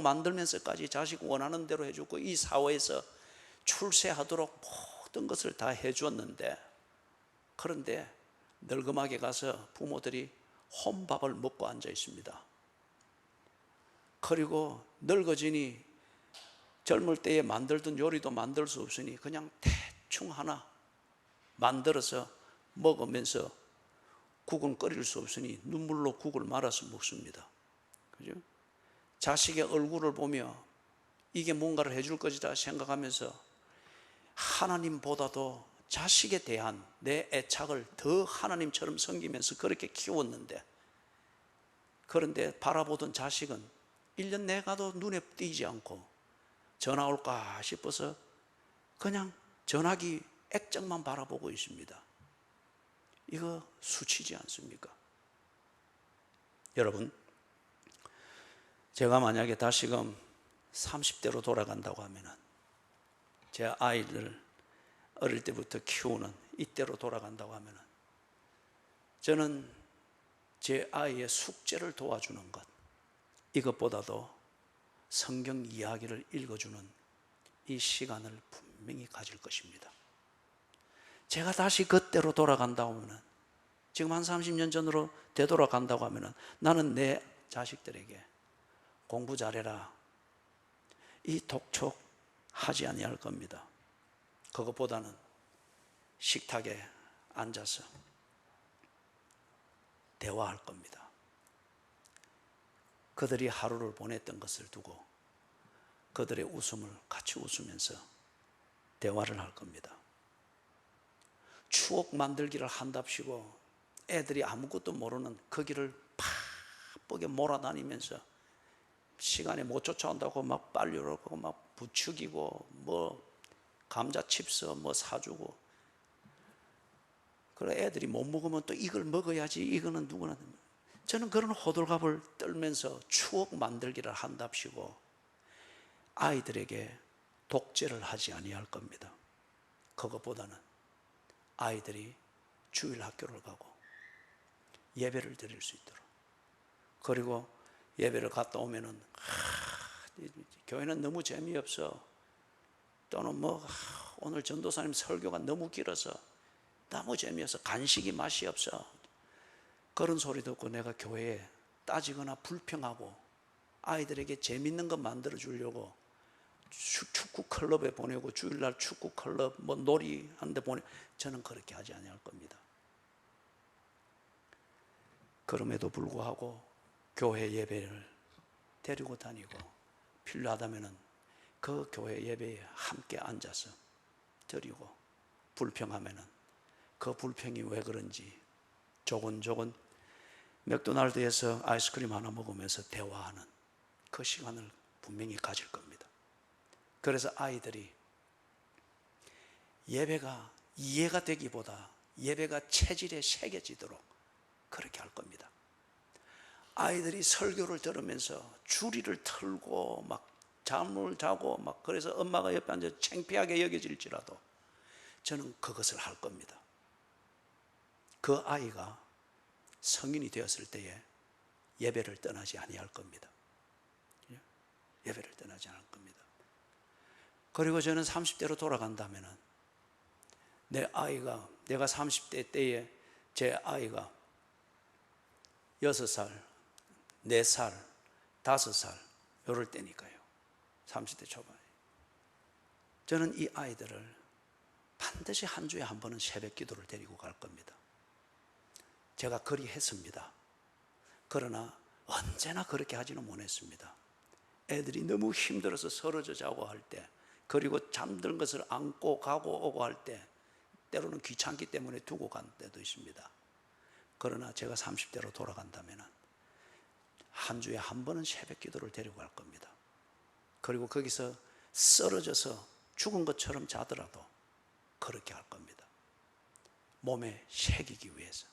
만들면서까지 자식 원하는 대로 해주고 이 사회에서 출세하도록 모든 것을 다 해주었는데, 그런데 늙음하게 가서 부모들이 혼밥을 먹고 앉아 있습니다. 그리고 늙어지니 젊을 때에 만들던 요리도 만들 수 없으니 그냥 대충 하나 만들어서 먹으면서 국은 끓일 수 없으니 눈물로 국을 말아서 먹습니다. 그죠? 자식의 얼굴을 보며 이게 뭔가를 해줄 것이다 생각하면서 하나님보다도 자식에 대한 내 애착을 더 하나님처럼 섬기면서 그렇게 키웠는데, 그런데 바라보던 자식은 1년 내가도 눈에 띄지 않고 전화 올까 싶어서 그냥 전화기 액정만 바라보고 있습니다. 이거 수치지 않습니까? 여러분, 제가 만약에 다시금 30대로 돌아간다고 하면 제 아이를 어릴 때부터 키우는 이때로 돌아간다고 하면 저는 제 아이의 숙제를 도와주는 것, 이것보다도 성경 이야기를 읽어주는 이 시간을 분명히 가질 것입니다. 제가 다시 그때로 돌아간다고 하면, 지금 한 30년 전으로 되돌아간다고 하면 나는 내 자식들에게 공부 잘해라, 이 독촉하지 아니할 겁니다. 그것보다는 식탁에 앉아서 대화할 겁니다. 그들이 하루를 보냈던 것을 두고 그들의 웃음을 같이 웃으면서 대화를 할 겁니다. 추억 만들기를 한답시고 애들이 아무것도 모르는 그 길을 바쁘게 몰아다니면서 시간에 못 쫓아온다고 막 빨려오고 막 부추기고 뭐 감자 칩스 뭐 사주고, 그래 애들이 못 먹으면 또 이걸 먹어야지, 이거는 누구나. 저는 그런 호들갑을 떨면서 추억 만들기를 한답시고 아이들에게 독재를 하지 아니할 겁니다. 그것보다는 아이들이 주일 학교를 가고 예배를 드릴 수 있도록, 그리고 예배를 갔다 오면은 교회는 너무 재미없어, 또는 뭐 오늘 전도사님 설교가 너무 길어서 너무 재미없어, 간식이 맛이 없어, 그런 소리 듣고 내가 교회에 따지거나 불평하고 아이들에게 재밌는 거 만들어 주려고 축구 클럽에 보내고 주일날 축구 클럽 뭐 놀이 하는데 보내, 저는 그렇게 하지 아니할 겁니다. 그럼에도 불구하고 교회 예배를 데리고 다니고 필요하다면은 그 교회 예배에 함께 앉아서 드리고, 불평하면은 그 불평이 왜 그런지 조곤조곤 맥도날드에서 아이스크림 하나 먹으면서 대화하는 그 시간을 분명히 가질 겁니다. 그래서 아이들이 예배가 이해가 되기보다 예배가 체질에 새겨지도록 그렇게 할 겁니다. 아이들이 설교를 들으면서 주리를 틀고 막 잠을 자고 막, 그래서 엄마가 옆에 앉아 창피하게 여겨질지라도 저는 그것을 할 겁니다. 그 아이가 성인이 되었을 때에 예배를 떠나지 아니할 겁니다. 예배를 떠나지 않을 겁니다. 그리고 저는 30대로 돌아간다면 내 아이가, 내가 30대 때에 제 아이가 6살, 4살, 5살 이럴 때니까요. 30대 초반에 저는 이 아이들을 반드시 한 주에 한 번은 새벽 기도를 데리고 갈 겁니다. 제가 그리 했습니다. 그러나 언제나 그렇게 하지는 못했습니다. 애들이 너무 힘들어서 쓰러져 자고 할 때, 그리고 잠든 것을 안고 가고 오고 할 때 때로는 귀찮기 때문에 두고 간 때도 있습니다. 그러나 제가 30대로 돌아간다면 한 주에 한 번은 새벽 기도를 데리고 갈 겁니다. 그리고 거기서 쓰러져서 죽은 것처럼 자더라도 그렇게 할 겁니다. 몸에 새기기 위해서.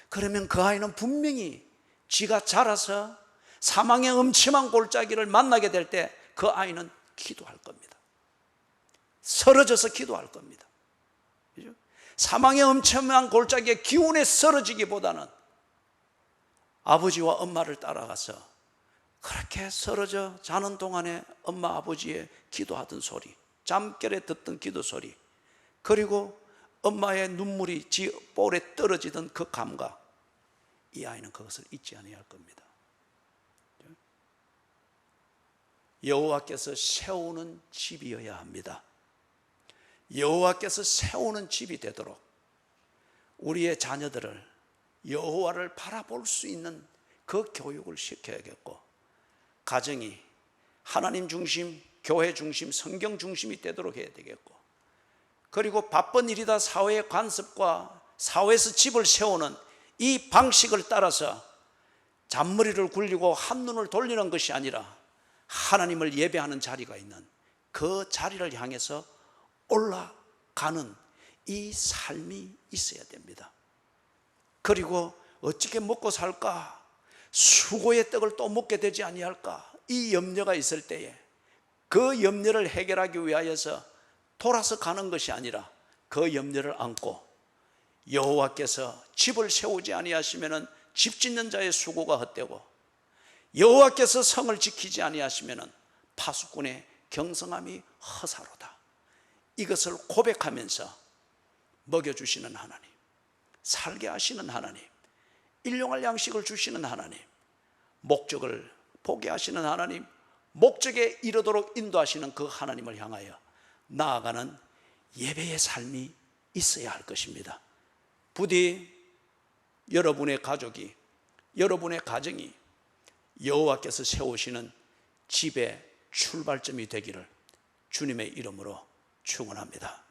그러면 그 아이는 분명히 지가 자라서 사망의 음침한 골짜기를 만나게 될 때 그 아이는 기도할 겁니다. 쓰러져서 기도할 겁니다. 그죠? 사망의 음침한 골짜기의 기운에 쓰러지기보다는 아버지와 엄마를 따라가서 그렇게 쓰러져 자는 동안에 엄마 아버지의 기도하던 소리, 잠결에 듣던 기도 소리, 그리고 엄마의 눈물이 지 볼에 떨어지던 그 감각, 이 아이는 그것을 잊지 아니할 겁니다. 여호와께서 세우는 집이어야 합니다. 여호와께서 세우는 집이 되도록 우리의 자녀들을 여호와를 바라볼 수 있는 그 교육을 시켜야겠고, 가정이 하나님 중심, 교회 중심, 성경 중심이 되도록 해야 되겠고, 그리고 바쁜 일이다 사회의 관습과 사회에서 집을 세우는 이 방식을 따라서 잔머리를 굴리고 한눈을 돌리는 것이 아니라 하나님을 예배하는 자리가 있는 그 자리를 향해서 올라가는 이 삶이 있어야 됩니다. 그리고 어떻게 먹고 살까? 수고의 떡을 또 먹게 되지 아니할까? 이 염려가 있을 때에 그 염려를 해결하기 위하여서 돌아서 가는 것이 아니라 그 염려를 안고 여호와께서 집을 세우지 아니하시면은 집 짓는 자의 수고가 헛되고, 여호와께서 성을 지키지 아니하시면은 파수꾼의 경성함이 허사로다. 이것을 고백하면서 먹여주시는 하나님, 살게 하시는 하나님, 일용할 양식을 주시는 하나님, 목적을 보게 하시는 하나님, 목적에 이르도록 인도하시는 그 하나님을 향하여 나아가는 예배의 삶이 있어야 할 것입니다. 부디 여러분의 가족이, 여러분의 가정이 여호와께서 세우시는 집의 출발점이 되기를 주님의 이름으로 축원합니다.